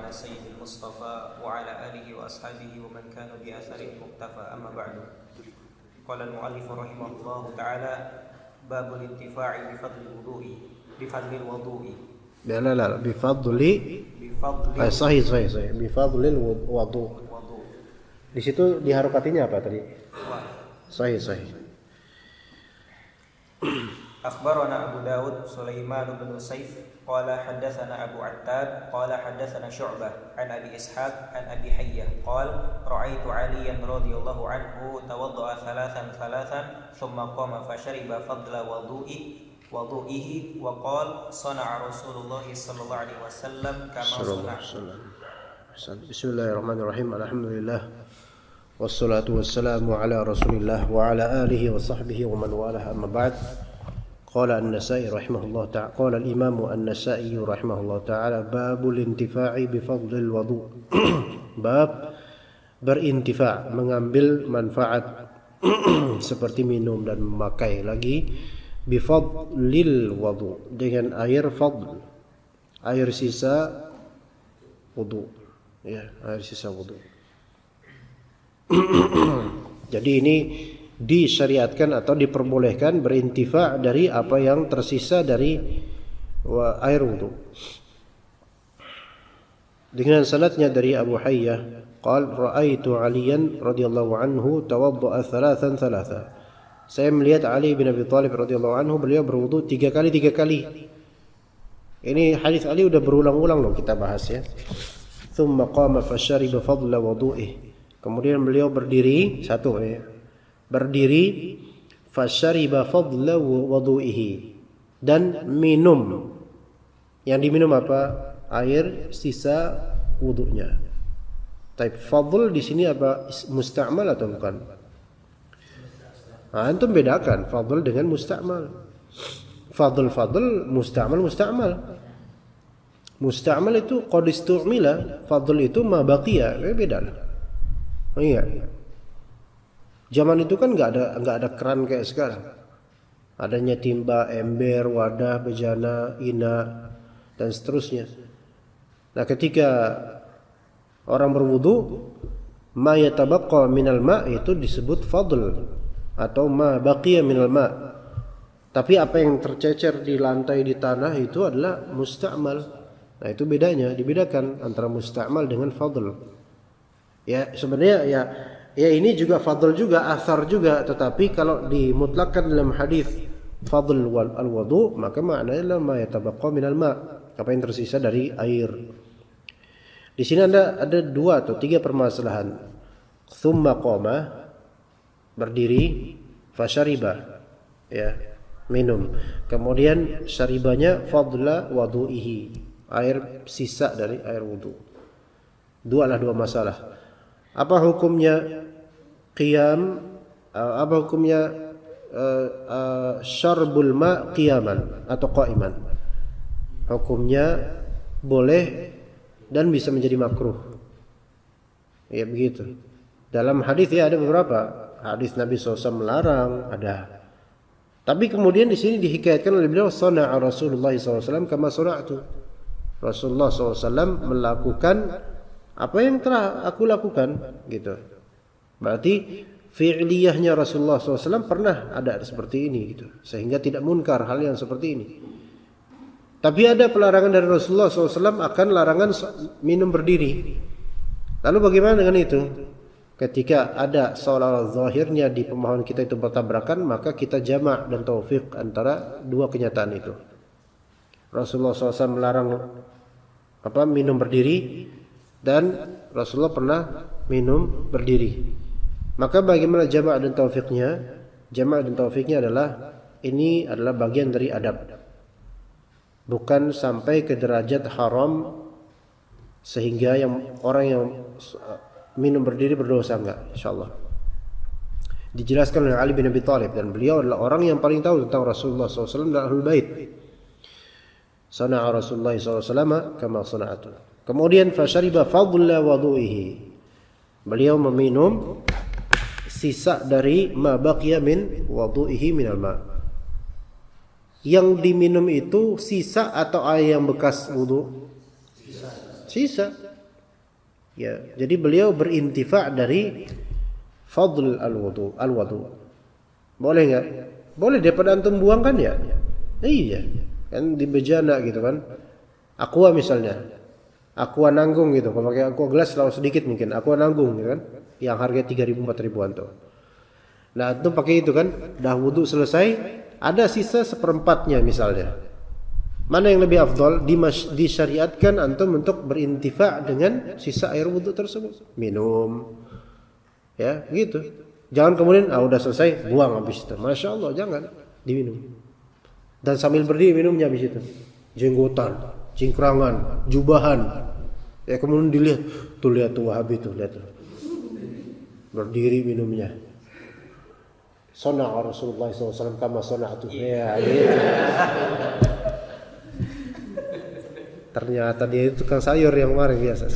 على سيد المصطفى وعلى آله وأصحابه ومن كانوا بأثره مقتفى أما بعد قال المؤلف رحمه الله تعالى باب الانتفاع بفضل الوضوء لا sahih bifadlil wudu. Di situ diharokatinya apa tadi? Sahih. أخبرنا أبو داود سليمان بن سيف قال حدثنا أبو عتاب قال حدثنا شعبة عن أبي إسحاق عن أبي حية قال رأيت عليا رضي الله عنه توضأ ثلاثا ثم قام فشرب فضل وضوئه وقال صنع رسول الله صلى الله عليه وسلم كما صنع. بسم الله الرحمن الرحيم الحمد لله والصلاة والسلام على رسول الله وعلى آله وصحبه ومن والاه أما بعد. قال النسائي رحمه الله تعالى قال الإمام النسائي رحمه الله تعالى باب الانتفاع بفضل الوضوء. Bab berintifak, mengambil manfaat seperti minum dan memakai lagi bifadlil wudu, dengan air fadl, air sisa wudu, ya, air sisa wudu. Jadi ini disyariatkan atau diperbolehkan berintifa dari apa yang tersisa dari air wudu. Dengan sanadnya dari Abu Hayyah, qala ra'aitu Aliyan radhiyallahu anhu tawadda'a thalathan. Saya melihat Ali bin Abi Thalib radhiyallahu anhu, beliau berwudu 3 kali. Ini hadis Ali udah berulang-ulang loh kita bahas ya. Thumma qama fashariba fadla wudu'ihi. Kemudian beliau berdiri fashariba fadla wudu'ihi, dan minum. Yang diminum apa? Air sisa wudunya. Type fadl di sini apa? Musta'mal atau bukan? Nah, antum bedakan fadl dengan musta'mal. Fadl, musta'mal. Musta'mal itu qad istu'mila, fadl itu ma baqiya, beda lah. Iya. Zaman itu kan enggak ada keran kayak sekarang. Adanya timba, ember, wadah, bejana, ina, dan seterusnya. Nah, ketika orang berwudu, ma yatabaqqa minal ma' itu disebut fadl atau ma baqiya minal ma'. Tapi apa yang tercecer di lantai di tanah itu adalah musta'mal. Nah, itu bedanya, dibedakan antara musta'mal dengan fadl. Ya, sebenarnya ya ini juga fadl juga, athar juga, tetapi kalau dimutlakkan dalam hadis fadl al wudu, maka maknanya ma yatabaqqa minal ma', apa yang tersisa dari air. Di sini ada 2 atau 3 permasalahan. Thumma qama, berdiri, fashariba, ya, minum. Kemudian syaribanya fadla wudu'ihi, air sisa dari air wudu. 2 masalah. Apa hukumnya qiyam, apa hukumnya syarbul ma qiyaman atau qa'iman? Hukumnya boleh dan bisa menjadi makruh. Ya begitu. Dalam hadis ya ada beberapa hadis Nabi SAW melarang, ada. Tapi kemudian di sini dihikayatkan oleh beliau, sana'a Rasulullah SAW kama sana'tu. Rasulullah SAW melakukan apa yang telah aku lakukan, gitu. Berarti fi'liyahnya Rasulullah SAW pernah ada seperti ini, gitu. Sehingga tidak munkar hal yang seperti ini. Tapi ada pelarangan dari Rasulullah SAW akan larangan minum berdiri. Lalu bagaimana dengan itu? Ketika ada seolah-olah zahirnya di pemahaman kita itu bertabrakan, maka kita jamak dan taufik antara 2 kenyataan itu. Rasulullah SAW melarang minum berdiri, dan Rasulullah pernah minum berdiri. Maka bagaimana jamak dan taufiknya? Jamak dan taufiknya adalah ini adalah bagian dari adab. Bukan sampai ke derajat haram sehingga orang yang minum berdiri berdosa, enggak, insyaallah. Dijelaskan oleh Ali bin Abi Thalib, dan beliau adalah orang yang paling tahu tentang Rasulullah SAW dan Ahlul Bait. Sana'a Rasulullah SAW kama sana'atu. Kemudian fashariba fadla wudu'ihi. Beliau meminum sisa dari ma baqiya min wudu'ihi minal ma'. Yang diminum itu sisa atau air yang bekas wudu? Sisa. Ya, jadi beliau berintifa' dari fadl al-wudu. Boleh enggak? Boleh, daripada antum buang kan ya? Iya. Kan di bejana gitu kan. Aqua misalnya. Aqua nanggung gitu. Kalau pakai aqua gelas terlalu sedikit mungkin. Aqua nanggung gitu kan. Yang harga 3.000 4.000-an tuh. Nah, antum pakai itu kan, dah wudu selesai, ada sisa 1/4-nya misalnya. Mana yang lebih afdal? Disyariatkan antum untuk berintifa' dengan sisa air wudu tersebut. Minum. Ya, gitu. Jangan kemudian udah selesai buang habis itu. Masya Allah, jangan diminum. Dan sambil berdiri minumnya habis itu. Jenggotan, cingkrangan, jubahan. Ya kemudian dilihat, lihat tuh Wahabi tuh, lihat tuh. Berdiri minumnya. Sona Rasulullah SAW kama sona'tu. Ya, gitu. Ternyata dia itu tukang sayur yang kemarin biasa.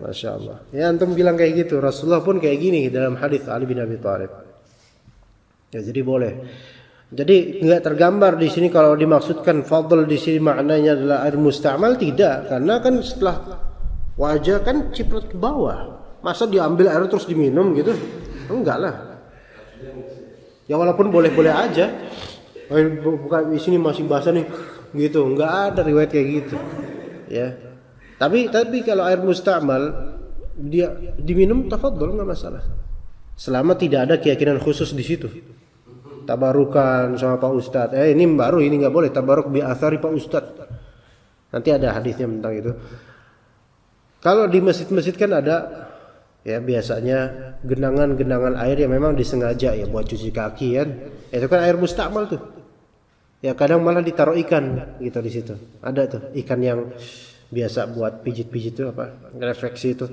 Masya Allah. Ya antum bilang kayak gitu. Rasulullah pun kayak gini dalam hadis Ali bin Abi Thalib. Ya jadi boleh. Jadi nggak tergambar di sini kalau dimaksudkan fadl di sini maknanya adalah air musta'mal, tidak. Karena kan setelah wajah kan ciprat ke bawah. Masa diambil air terus diminum gitu? Enggak lah. Ya walaupun boleh-boleh aja. Bukan di sini masih basah nih. Gitu, enggak ada riwayat kayak gitu. Ya. Tapi kalau air musta'mal dia diminum tafadhol enggak masalah. Selama tidak ada keyakinan khusus di situ. Tabarukan sama Pak Ustadz. Ini baru, ini enggak boleh tabaruk bi athari Pak Ustadz. Nanti ada hadisnya tentang itu. Kalau di masjid-masjid kan ada ya biasanya genangan-genangan air yang memang disengaja ya buat cuci kaki kan. Itu kan air musta'mal tuh. Ya kadang malah ditaruh ikan gitu di situ. Ada tuh ikan yang biasa buat pijit-pijit itu apa? Refleksi itu.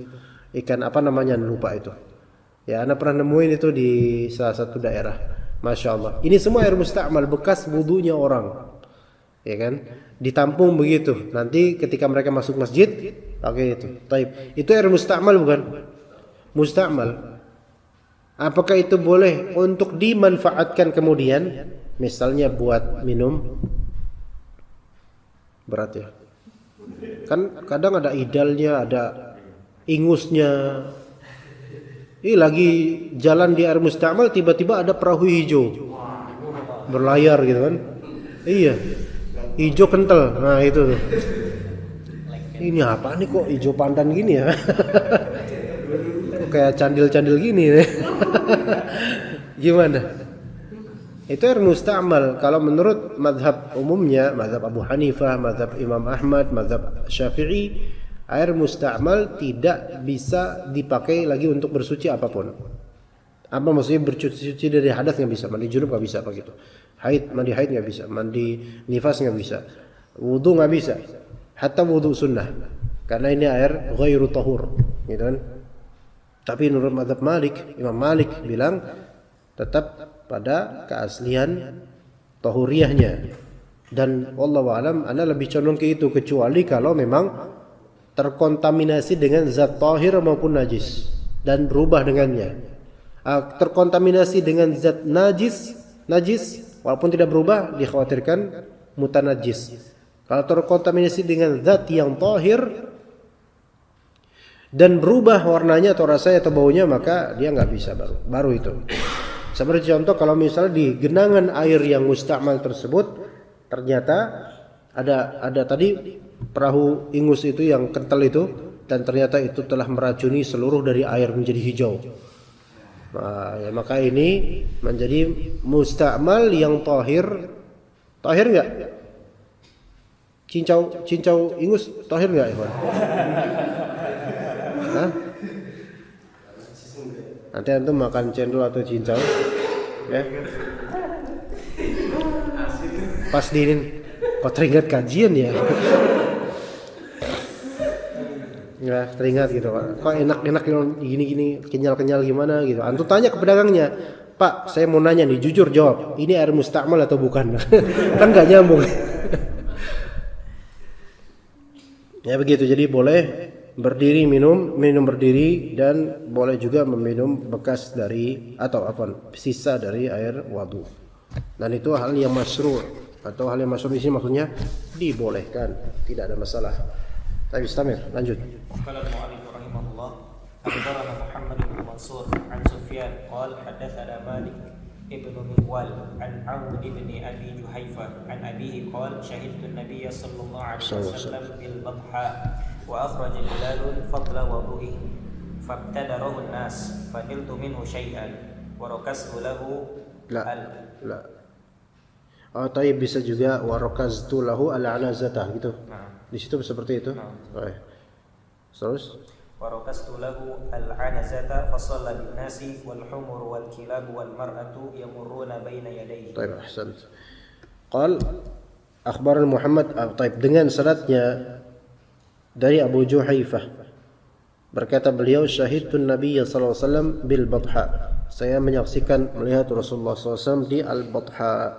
Ikan apa namanya lupa itu. Ya anak pernah nemuin itu di salah satu daerah. Masya Allah. Ini semua air musta'mal bekas wudunya orang. Ya kan? Ditampung begitu. Nanti ketika mereka masuk masjid pakai itu. Taib. Itu air musta'mal bukan? Musta'mal. Apakah itu boleh untuk dimanfaatkan kemudian? Misalnya buat minum. Berat ya. Kan kadang ada idalnya, ada ingusnya. Ini lagi jalan di air musta'mal tiba-tiba ada perahu hijau berlayar gitu kan. Iya. Hijau kental. Nah itu tuh. Ini apa nih kok hijau pandan gini ya? Kok kayak candil-candil gini ya? Gimana? Itu air musta'mal. Kalau menurut mazhab umumnya, mazhab Abu Hanifah, mazhab Imam Ahmad, mazhab Syafi'i, air musta'mal tidak bisa dipakai lagi untuk bersuci apapun. Apa maksudnya bersuci dari hadas nggak bisa, mandi junub nggak bisa begitu. Mandi haid nggak bisa, mandi nifas nggak bisa, wudu nggak bisa, hatta wudu sunnah. Karena ini air ghairu tahur, gitu kan? Tapi menurut mazhab Malik, Imam Malik bilang tetap pada keaslian tahuriyahnya. Dan wallahu alam ana lebih condong ke itu, kecuali kalau memang terkontaminasi dengan zat tahir maupun najis dan berubah dengannya. Terkontaminasi dengan zat najis walaupun tidak berubah dikhawatirkan mutanajis. Kalau terkontaminasi dengan zat yang tahir dan berubah warnanya atau rasanya atau baunya, maka dia nggak bisa baru itu. Seperti contoh kalau misalnya di genangan air yang musta'mal tersebut ternyata ada tadi perahu ingus itu yang kental itu, dan ternyata itu telah meracuni seluruh dari air menjadi hijau. Nah, ya, maka ini menjadi musta'mal yang tahir. Tahir enggak? Cincau ingus tahir enggak, Ikhwan? Hah? Nanti antum makan cendol atau cincau, ya? Pas diinin, kok teringat kajian ya? Ya teringat gitu Pak. Kok enak-enak gini-gini, kenyal-kenyal gimana gitu. Antum tanya ke pedagangnya, Pak, saya mau nanya nih, jujur jawab, ini air musta'mal atau bukan? Kan nggak nyambung. Ya begitu, jadi boleh berdiri minum berdiri, dan boleh juga meminum bekas dari atau sisa dari air wudu. Dan itu hal yang masyru', atau hal yang masyru' di sini maksudnya dibolehkan, tidak ada masalah. Tapi istamir, lanjut. قال المؤلف رحمه الله أخبرنا محمد بن منصور عن سفيان قال حدثنا مالك ابن مغوال عن عون بن أبي جحيفة عن أبيه قال شهدت النبي صلى الله عليه وسلم بالبطحاء وأخرج بلال فضل وضوئه فابتدره الناس فنلت منه شيئا وركزت له La. Oh, tapi bisa juga warakaztu lahu al-anazatah gitu. Di situ seperti itu. Baik. Terus وركزت له العنزة فصلى بالناس والحمر والكلاب والمرأة يمرون بين يديه. طيب أحسنت. قال أخبرنا محمد طيب dengan sanadnya dari Abu Juhaifah berkata beliau syahidun Nabi sallallahu alaihi wasallam bil Batha. Saya menyaksikan melihat Rasulullah SAW di Al-Batha.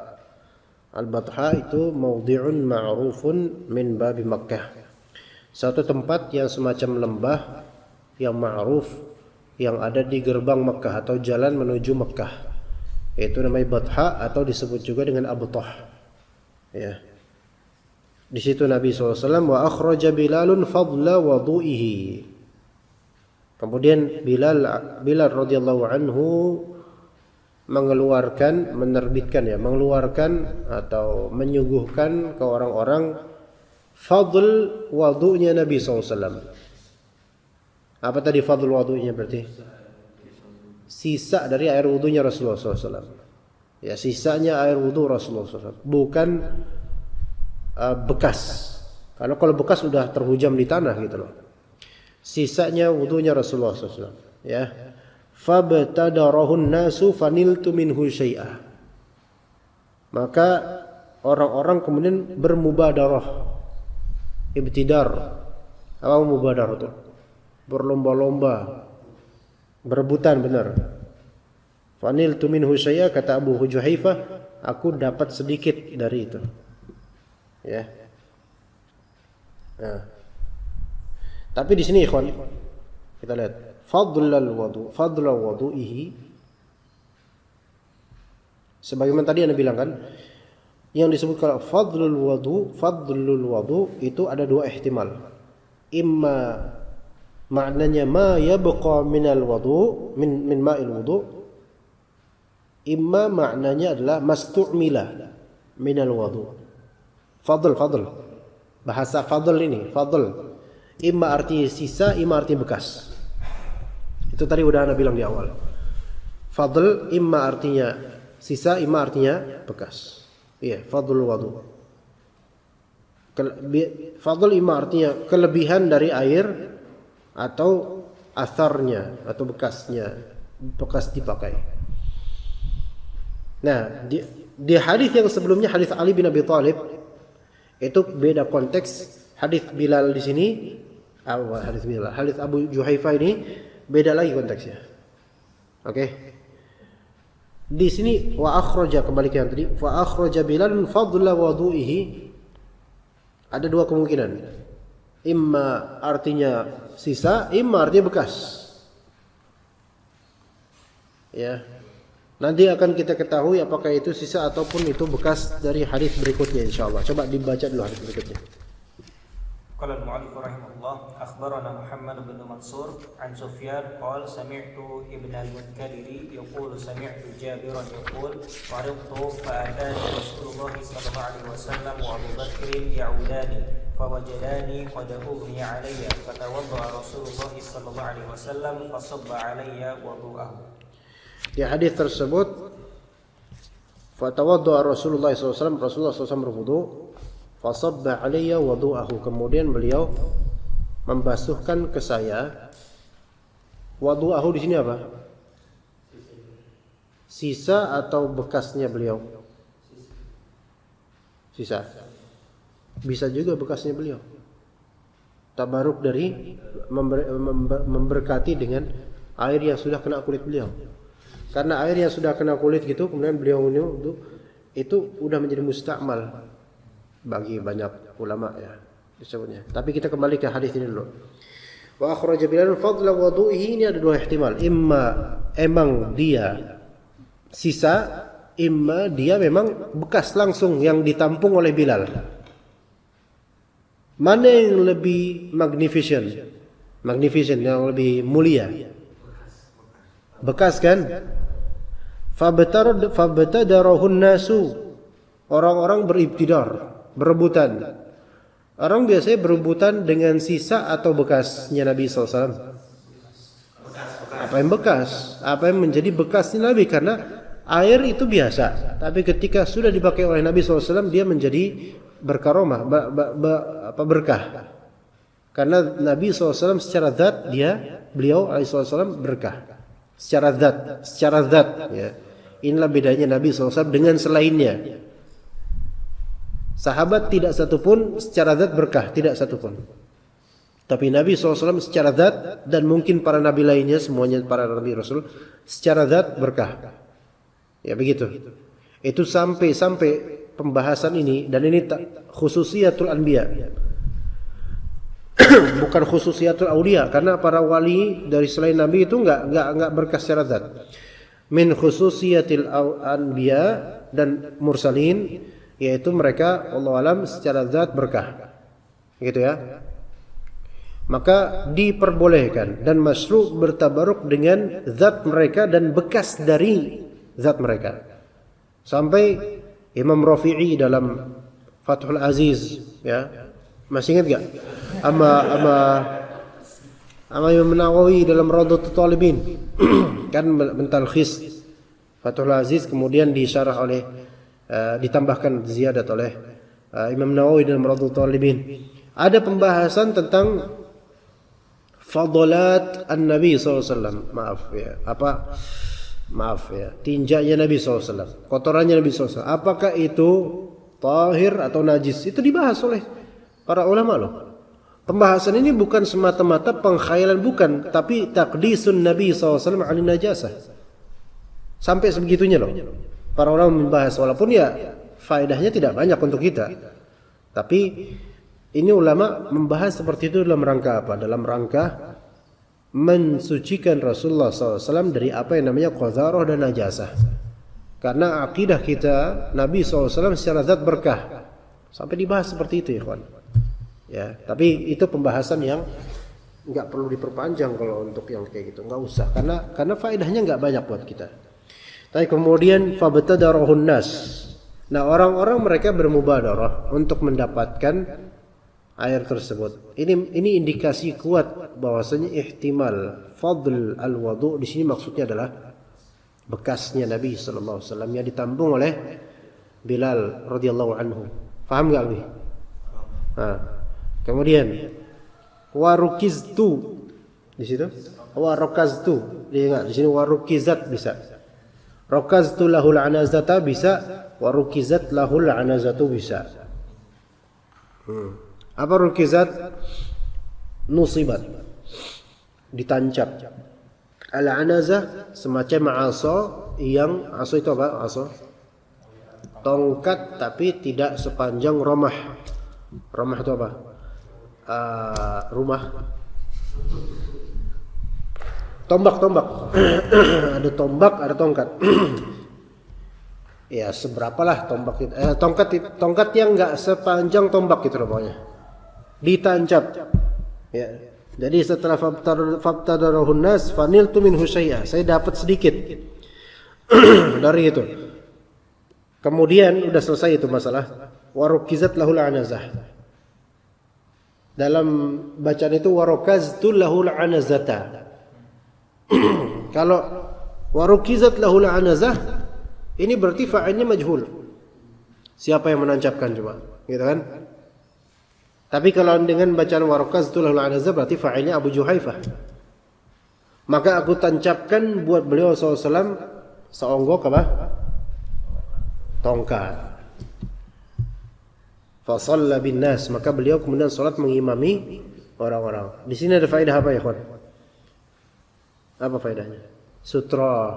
Al-Batha itu mawdi'un ma'rufun min babi Makkah. Satu tempat yang semacam lembah yang ma'ruf yang ada di gerbang Makkah atau jalan menuju Makkah. Itu namanya Batha atau disebut juga dengan Abtah. Ya. Di situ Nabi SAW wa akhraja Bilalun fadla wudu'ihi. Kemudian Bilal radhiyallahu anhu mengeluarkan atau menyuguhkan ke orang-orang fadl wudu'nya Nabi SAW. Apa tadi fadl wudu'nya berarti? Sisa dari air wudu'nya Rasulullah SAW. Ya, sisanya air wudu Rasulullah SAW. Bukan bekas. Karena kalau bekas sudah terhujam di tanah gitu loh. Sisanya wudunya Rasulullah SAW. Ya, fabtadarahun nasu faniltu minhu syai'ah. Maka orang-orang kemudian bermubadarah. Ibtidar. Apa mubadarah itu? Berlomba-lomba, berebutan, benar. Faniltu minhu syai'ah, kata Abu Juhaifah, aku dapat sedikit dari itu. Ya. Nah. Tapi di sini ikhwan, kita lihat fadla wudu'ihi. Sebagaimana tadi Anda bilang kan, yang disebut kalau fadlul wudu itu ada dua ihtimal. Imma maknanya ma yabqa minal wudu min ma'il wudu. Imma maknanya adalah mastu'mila minal wudu. Fadl. Bahasa fadl ini, fadl. Imma artinya sisa, imma artinya bekas. Itu tadi udah Anda bilang di awal. Fadl imma artinya sisa, imma artinya bekas. Iya, fadl wudu. Fadl imma artinya kelebihan dari air atau atharnya atau bekasnya, bekas dipakai. Nah, di hadis yang sebelumnya, hadis Ali bin Abi Thalib, itu beda konteks. Hadis Bilal di sini, hadis Abu Juhaifah ini beda lagi konteksnya. Oke. Di sini wa akhraja, kembali ke yang tadi, wa akhraja Bilal fadla wudu'ihi. Ada dua kemungkinan. Imma artinya sisa, imma artinya bekas. Ya. Nanti akan kita ketahui apakah itu sisa ataupun itu bekas dari hadis berikutnya insyaallah. Coba dibaca dulu hadis berikutnya. قال المؤلف رحمه الله أخبرنا محمد بن منصور عن سفيان قال سمعت ابن المنكدر يقول سمعت جابرا يقول مرضت فأتاني رسول الله صلى الله عليه وسلم وأبو بكر يعوداني فوجداني قد أغمي علي فتوضأ رسول الله صلى الله عليه وسلم فصب علي وضوءه. Di hadis tersebut fatawadda Rasulullah SAW, Rasulullah SAW berwudu, fasabba alayya wudu'ahu, kemudian beliau membasuhkan ke saya. Wudu'ahu di sini apa? Sisa atau bekasnya beliau? Sisa. Bisa juga bekasnya beliau. Tabaruk dari memberkati dengan air yang sudah kena kulit beliau. Karena air yang sudah kena kulit gitu, kemudian beliau itu udah menjadi mustakmal bagi banyak ulama ya disebutnya. Tapi kita kembali ke hadis ini dulu. Wa akhraja Bilal fadla wudu'ihi, ini ada dua ihtimal. Imma emang dia sisa, imma dia memang bekas langsung yang ditampung oleh Bilal. Mana yang lebih magnificent? Magnificent yang lebih mulia. Bekas kan? Fabtadarahun nasu. Orang-orang beribtidar, berebutan. Orang biasanya berebutan dengan sisa atau bekasnya Nabi SAW. Apa yang bekas? Apa yang menjadi bekasnya Nabi? Karena air itu biasa. Tapi ketika sudah dipakai oleh Nabi SAW, dia menjadi berkaromah, berkah. Karena Nabi SAW secara zat beliau SAW berkah. Secara zat. Ya. Inilah bedanya Nabi SAW dengan selainnya. Sahabat tidak satupun secara zat berkah, tidak satupun. Tapi Nabi SAW secara zat dan mungkin para Nabi lainnya, semuanya para Nabi Rasul secara zat berkah. Ya begitu. Itu sampai pembahasan ini, dan ini khususiyatul anbiya. Bukan khususiyatul aulia, karena para wali dari selain Nabi itu enggak berkah secara zat. Min khususiyatil anbiya dan mursalin, yaitu mereka Allah alam secara zat berkah. Gitu ya. Maka diperbolehkan dan masyru' bertabaruk dengan zat mereka dan bekas dari zat mereka. Sampai Imam Rafi'i dalam Fathul Aziz, ya. Masih ingat enggak? Ama Imam Nawawi dalam Rawdatul Talibin kan mentalkhis Fathul Aziz, kemudian disyarah oleh ditambahkan ziyadat oleh Imam Nawawi dalam Rawdatul Talibin. Ada pembahasan tentang fadalat an-Nabi SAW. Maaf ya, tinjanya Nabi SAW, kotorannya Nabi SAW. Apakah itu tahir atau najis? Itu dibahas oleh para ulama loh. Pembahasan ini bukan semata-mata pengkhayalan, bukan, tapi taqdisun Nabi SAW alin najasah. Sampai sebegitunya loh. Para ulama membahas, walaupun ya faedahnya tidak banyak untuk kita. Tapi ini ulama membahas seperti itu dalam rangka apa? Dalam rangka mensucikan Rasulullah SAW dari apa yang namanya qadharah dan najasah. Karena akidah kita Nabi SAW secara zat berkah. Sampai dibahas seperti itu, ikhwan. Ya, tapi itu pembahasan yang enggak perlu diperpanjang kalau untuk yang kayak gitu, enggak usah, karena faedahnya enggak banyak buat kita. Tapi kemudian fabtadarahun nas. Nah, orang-orang mereka bermubadarah untuk mendapatkan air tersebut. Ini indikasi kuat bahwasanya ihtimal fadl al-wudu di sini maksudnya adalah bekasnya Nabi sallallahu alaihi wasallam yang ditambung oleh Bilal radhiyallahu anhu. Paham enggak lebih? Nah, kemudian warukiztu di situ, warukaztu. Ingat di sini warukizat bisa. Rakaztu lahul anazata bisa, warukizat lahul anazatu bisa. Apa rukizat? Nusibat, ditancap. Al-anazah semacam asa, yang asa itu apa? Asa tongkat tapi tidak sepanjang ramah. Ramah itu apa? Rumah. Tombak. Ada tombak, ada tongkat. Ya, seberapalah tombak itu. Tongkat yang enggak sepanjang tombak itu pokoknya. Ditancap. Ya. Jadi setelah fabtadarahun nas faniltu minhu syai'a. Saya dapat sedikit dari itu. Kemudian udah selesai itu masalah. Warukizat lahul anazah. Dalam bacaan itu warukaztu lahul anazata. Kalau warukizat lahul anazah, ini berarti fa'ilnya majhul. Siapa yang menancapkan coba? Gitu kan? Tapi kalau dengan bacaan warukaztu lahul anazah berarti fa'ilnya Abu Juhaifah. Maka aku tancapkan buat beliau SAW seonggok apa? Tongkat. Fa shalla bin nas, maka beliau kemudian salat mengimami orang-orang. Di sini ada faedah apa ya, kawan? Apa faedahnya? Sutra.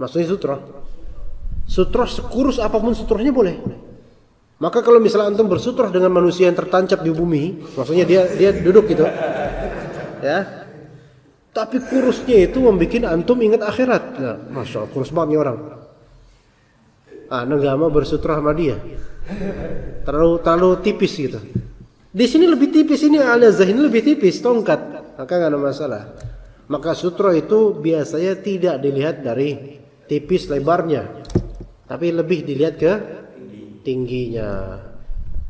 Maksudnya sutra sekurus apapun sutranya boleh. Maka kalau misalnya antum bersutrah dengan manusia yang tertancap di bumi, maksudnya dia duduk gitu. Ya. Tapi kurusnya itu membuat antum ingat akhirat. Nah, Masya Allah, kurus banget nih orang. nggak mau bersutra sama dia. Terlalu tipis gitu. Di sini lebih tipis, ini anazah ini lebih tipis, tongkat, maka nggak ada masalah. Maka sutra itu biasanya tidak dilihat dari tipis lebarnya, tapi lebih dilihat ke tingginya.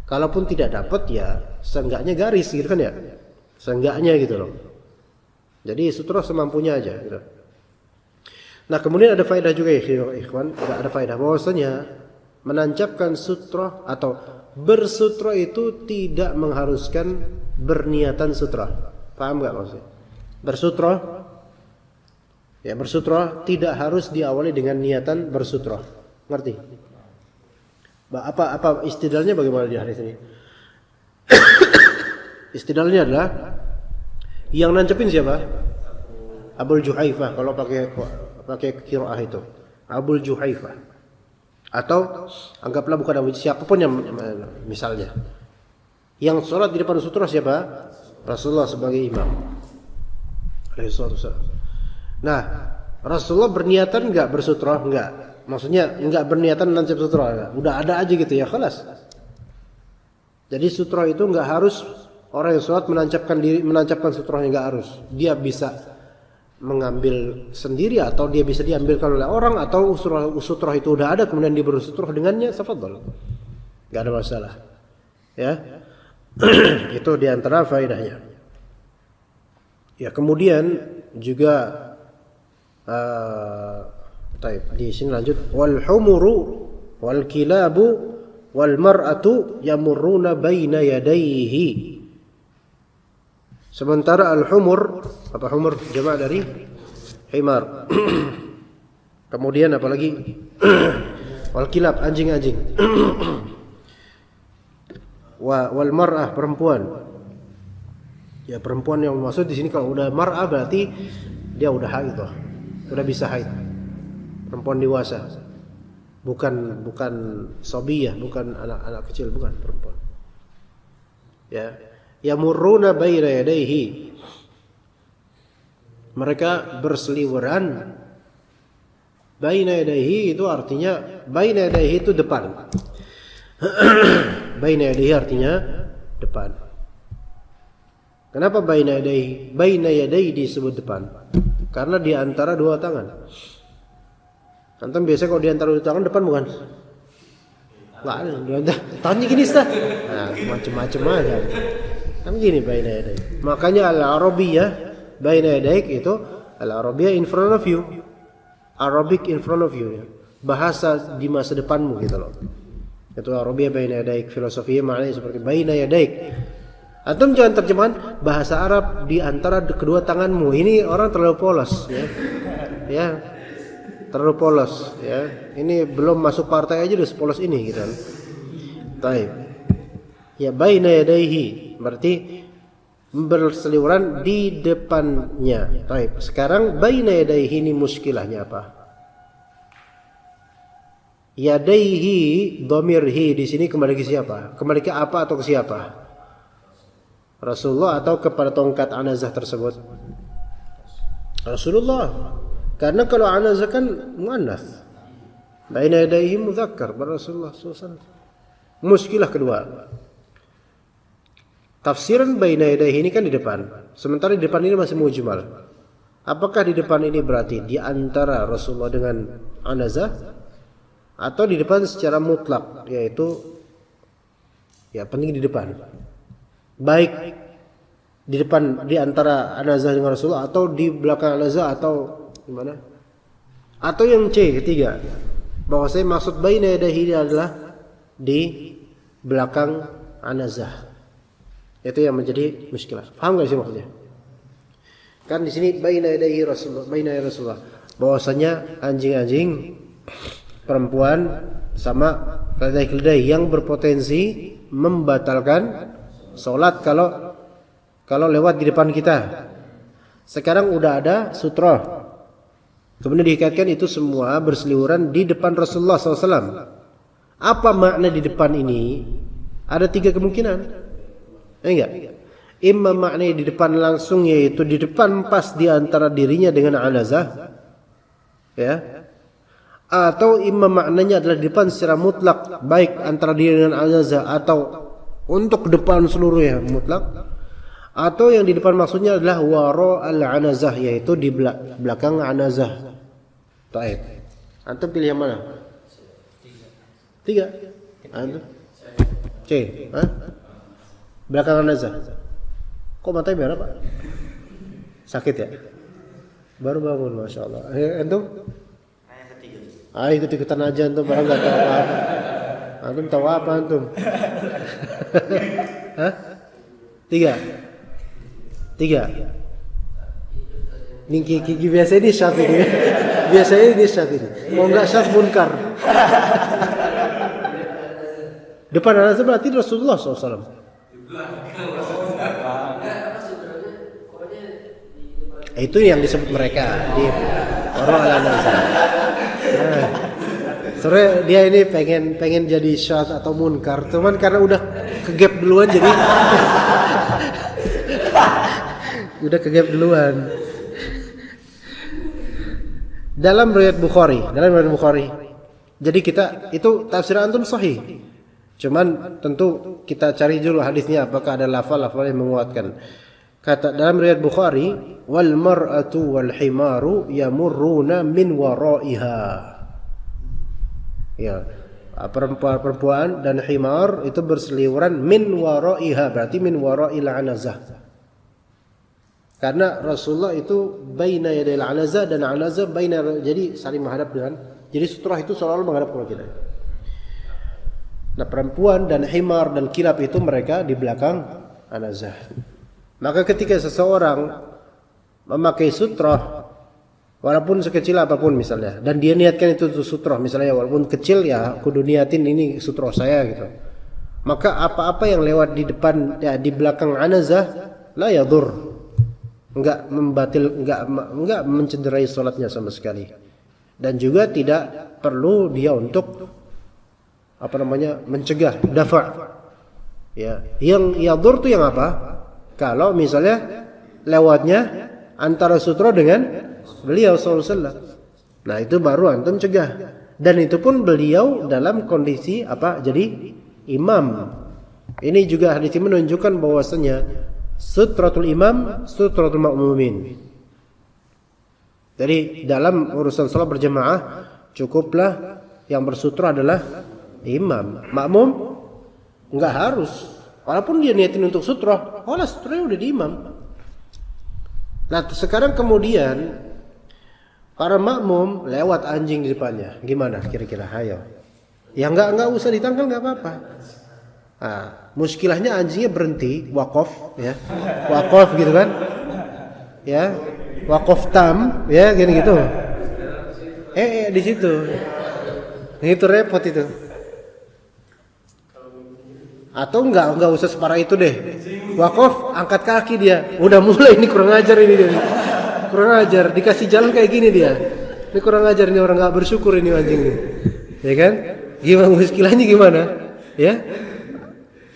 Kalaupun tidak dapat ya seenggaknya garis gitu kan ya, seenggaknya gitu loh. Jadi sutra semampunya aja gitu. Nah kemudian ada faedah juga ya ikhwan, ada faedah bahwasanya menancapkan sutra atau bersutra itu tidak mengharuskan berniatan sutra. Paham nggak maksudnya? Bersutra tidak harus diawali dengan niatan bersutra. Ngerti? Apa istidlalnya bagaimana di hadis ini? Istidlalnya adalah yang nancapin siapa? Abul Juhaifah kalau pakai qiraah itu. Abul Juhaifah. Atau anggaplah bukan siapapun yang misalnya. Yang sholat di depan sutra siapa? Rasulullah sebagai imam. Nah, Rasulullah berniatan enggak bersutra? Enggak. Maksudnya enggak berniatan nancap sutra, enggak. Udah ada aja gitu ya, khalas. Jadi sutra itu enggak harus orang yang sholat menancapkan sutranya, enggak harus. Dia bisa mengambil sendiri atau dia bisa diambilkan oleh orang, atau sutra itu udah ada kemudian dia bersutra dengannya, tafadhol. Enggak ada masalah. Ya. Itu di antara faedahnya. Ya, kemudian juga di sini lanjut, wal humuru wal kilabu wal mar'atu yamurruna baina yadayhi. Sementara al-humur, apa humur? Jama' dari himar. Kemudian apa lagi? Wal kilab, anjing-anjing. Wal mar'ah, perempuan. Ya perempuan yang maksud di sini kalau udah mar'ah berarti dia udah haid loh. Udah bisa haid. Perempuan dewasa. Bukan sobiyah, bukan anak-anak kecil, bukan perempuan. Ya. Yamurruna baina yadayhi. Mereka berseliweran. Baina yadayhi itu artinya, baina yadayhi itu depan. Baina yadayhi artinya depan. Kenapa baina yadayhi? Baina yadayhi disebut depan karena di antara dua tangan. Antum biasa kalau di antara dua tangan depan bukan? Enggak ada. Tangannya gini sah. Nah, macam-macam aja. Kan gini baina yadayhi. Makanya al-Arabiyyah baina yadayk itu al-Arabiyyah in front of you. Arabic in front of you. Bahasa di masa depanmu gitu loh. Itu Arabiyyah baina yadayk. Filosofinya maknanya seperti baina yadayk. Antum jangan terjemahan bahasa Arab di antara kedua tanganmu. Ini orang terlalu polos ya. Ya. Terlalu polos ya. Ini belum masuk partai aja udah sepolos ini gitu kan. Baik. Ya baina yadayhi berarti berseliweran di depannya. Baik. Sekarang baina yadayhi ini muskilahnya apa? Yadayhi dhamirhi di sini kembali ke siapa? Kembali ke apa atau ke siapa? Rasulullah atau kepada tongkat anazah tersebut? Rasulullah. Karena kalau anazah kan muannats. Baina yadayhi mudzakkar, Rasulullah SAW. Muskilah kedua. Tafsiran baina yadayhi ini kan di depan. Sementara di depan ini masih mujmal. Apakah di depan ini berarti di antara Rasulullah dengan anazah, atau di depan secara mutlak, yaitu ya penting di depan. Baik di depan di antara anazah dengan Rasulullah, atau di belakang anazah, atau gimana? Atau yang C ketiga, bahwa saya maksud baina yadayhi adalah di belakang anazah. Itu yang menjadi muskilah. Paham enggak sih maksudnya? Kan di sini baina yadayhi Rasulullah, baina yadayhi Rasulullah. Bahwasanya anjing-anjing, perempuan sama keledai-keledai yang berpotensi membatalkan salat kalau lewat di depan kita. Sekarang udah ada sutra. Kemudian dikaitkan itu semua berseliweran di depan Rasulullah SAW. Apa makna di depan ini? Ada 3 kemungkinan. Enggak. Imma maknanya di depan langsung, yaitu di depan pas di antara dirinya dengan anazah. Ya. atau imam maknanya adalah di depan secara mutlak, baik antara dia dengan anazah atau untuk depan seluruhnya mutlak, atau yang di depan maksudnya adalah wara al-anazah, yaitu di belakang anazah. Taib. Antum pilih yang mana? 3. Antum? C. Belakang anazah. Kok matanya merah, Pak? Sakit ya? Baru bangun, Masya Allah. Antum? Ikut-ikutan aja antum, barang gak tahu apa-apa. Antum tahu apa antum? 3. Ini biasa ini syaf ini. Biasanya ini syaf ini. Mau enggak syaf munkar. Depan anak berarti Rasulullah SAW. Itu yang disebut mereka di orang al-nazar. Sebenarnya dia ini pengen jadi syad atau munkar, cuman karena udah kegap duluan jadi udah kegap duluan. Dalam riwayat Bukhari. Jadi kita itu tafsir antum sahih. Cuman tentu kita cari dulu hadisnya apakah ada lafal-lafal yang menguatkan. Kata dalam riwayat Bukhari, wal mar'atu wal himaru yamurruna min waraiha. Ya, perempuan dan himar itu berseliweran min waraiha, berarti min warail anazah. Karena Rasulullah itu baina yadil anazah dan anazah baina, jadi saling menghadap dengan, jadi sutrah itu selalu menghadap kepada kita. Nah, perempuan dan himar dan kilap itu mereka di belakang anazah. Maka ketika seseorang memakai sutrah, walaupun sekecil apapun misalnya, dan dia niatkan itu sutrah misalnya, walaupun kecil ya kudu niatin ini sutrah saya gitu. Maka apa-apa yang lewat di depan ya di belakang anazah la yadur, enggak mencederai salatnya sama sekali. Dan juga tidak perlu dia untuk mencegah dafa'. Ya, yang yadur itu yang apa? Kalau misalnya lewatnya antara sutra dengan beliau SAW. Nah, itu baru antum cegah. Dan itu pun beliau dalam kondisi apa? Jadi imam. Ini juga hadis ini menunjukkan bahwasanya sutratul imam, sutratul ma'mumin. Jadi dalam urusan salat berjamaah cukuplah yang bersutra adalah imam. Makmum enggak harus. Walaupun dia niatin untuk sutra, sutranya udah di imam. Nah, sekarang kemudian para makmum lewat anjing di depannya. Gimana kira-kira? Ayo. Ya enggak usah ditangkal, enggak apa-apa. Nah, muskilahnya anjingnya berhenti, waqaf ya. Waqaf gitu kan? Ya. Waqaf tam, ya gini gitu. Di situ. Itu repot itu. Atau enggak usah separah itu deh. Waqaf, angkat kaki dia. Udah mulai ini kurang ajar ini dia. Kurang ajar, dikasih jalan kayak gini dia. Ini kurang ajar, ini orang enggak bersyukur ini anjing ini. Ya kan? Gimana muskilahnya gimana? Ya.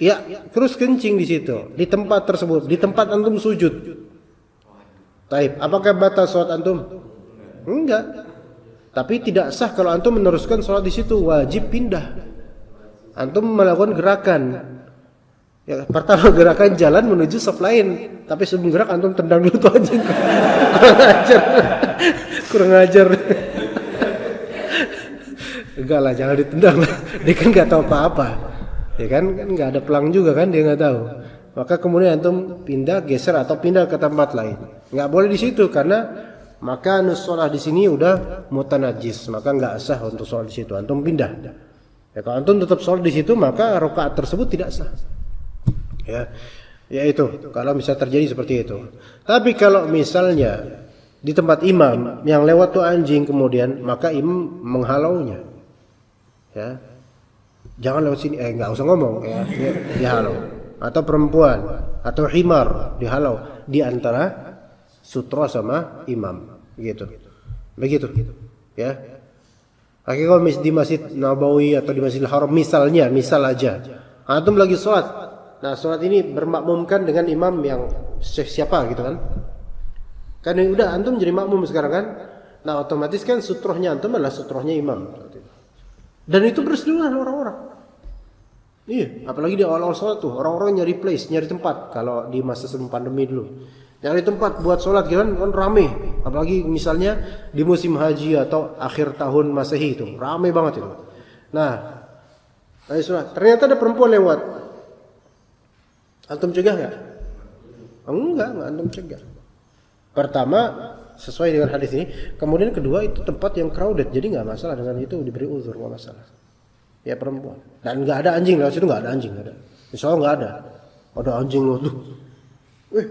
Ya, terus kencing di situ, di tempat tersebut, di tempat antum sujud. Taib, apakah batal salat antum? Enggak. Tapi tidak sah kalau antum meneruskan salat di situ, wajib pindah. Antum melakukan gerakan. Ya, pertama gerakan jalan menuju saf lain, tapi sebelum gerak antum tendang dulu tuh anjing. Kurang ajar. Enggak lah, jangan ditendang lah. Dia kan enggak tahu apa-apa. Ya kan enggak ada pelang juga kan, dia enggak tahu. Maka kemudian antum pindah, geser atau pindah ke tempat lain. Enggak boleh di situ karena maka shalah di sini udah mutanajis, maka enggak sah untuk shalat di situ. Antum pindah. Ya, kalau antum tetap sholat di situ maka rakaat tersebut tidak sah. Ya itu kalau misalnya terjadi seperti itu. Tapi kalau misalnya di tempat imam yang lewat tuh anjing kemudian maka imam menghalaunya. Ya. Jangan lewat sini, enggak usah ngomong ya, dihalau. Atau perempuan atau himar dihalau di antara sutra sama imam gitu. Begitu. Ya. Kalau di Masjid Nabawi atau di Masjidil Haram misal aja, antum lagi sholat. Nah, sholat ini bermakmumkan dengan imam yang siapa gitu kan? Kan udah antum jadi makmum sekarang kan? Nah otomatis kan sutrohnya antum adalah sutrohnya imam. Dan itu berseliweran orang-orang. Iya, apalagi di awal-awal sholat tuh orang-orang nyari place, nyari tempat. Kalau di masa sebelum pandemi dulu, nyari tempat buat sholat kan rame. Apalagi misalnya di musim haji atau akhir tahun Masehi itu rame banget itu. Nah, ternyata ada perempuan lewat. Antum cegah nggak? Enggak antum cegah. Pertama sesuai dengan hadis ini. Kemudian kedua itu tempat yang crowded, jadi nggak masalah dengan itu diberi uzur, nggak masalah. Ya perempuan. Dan nggak ada anjing lewat situ, nggak ada anjing, nggak ada. Insya Allah nggak ada. Ada anjing loh tuh.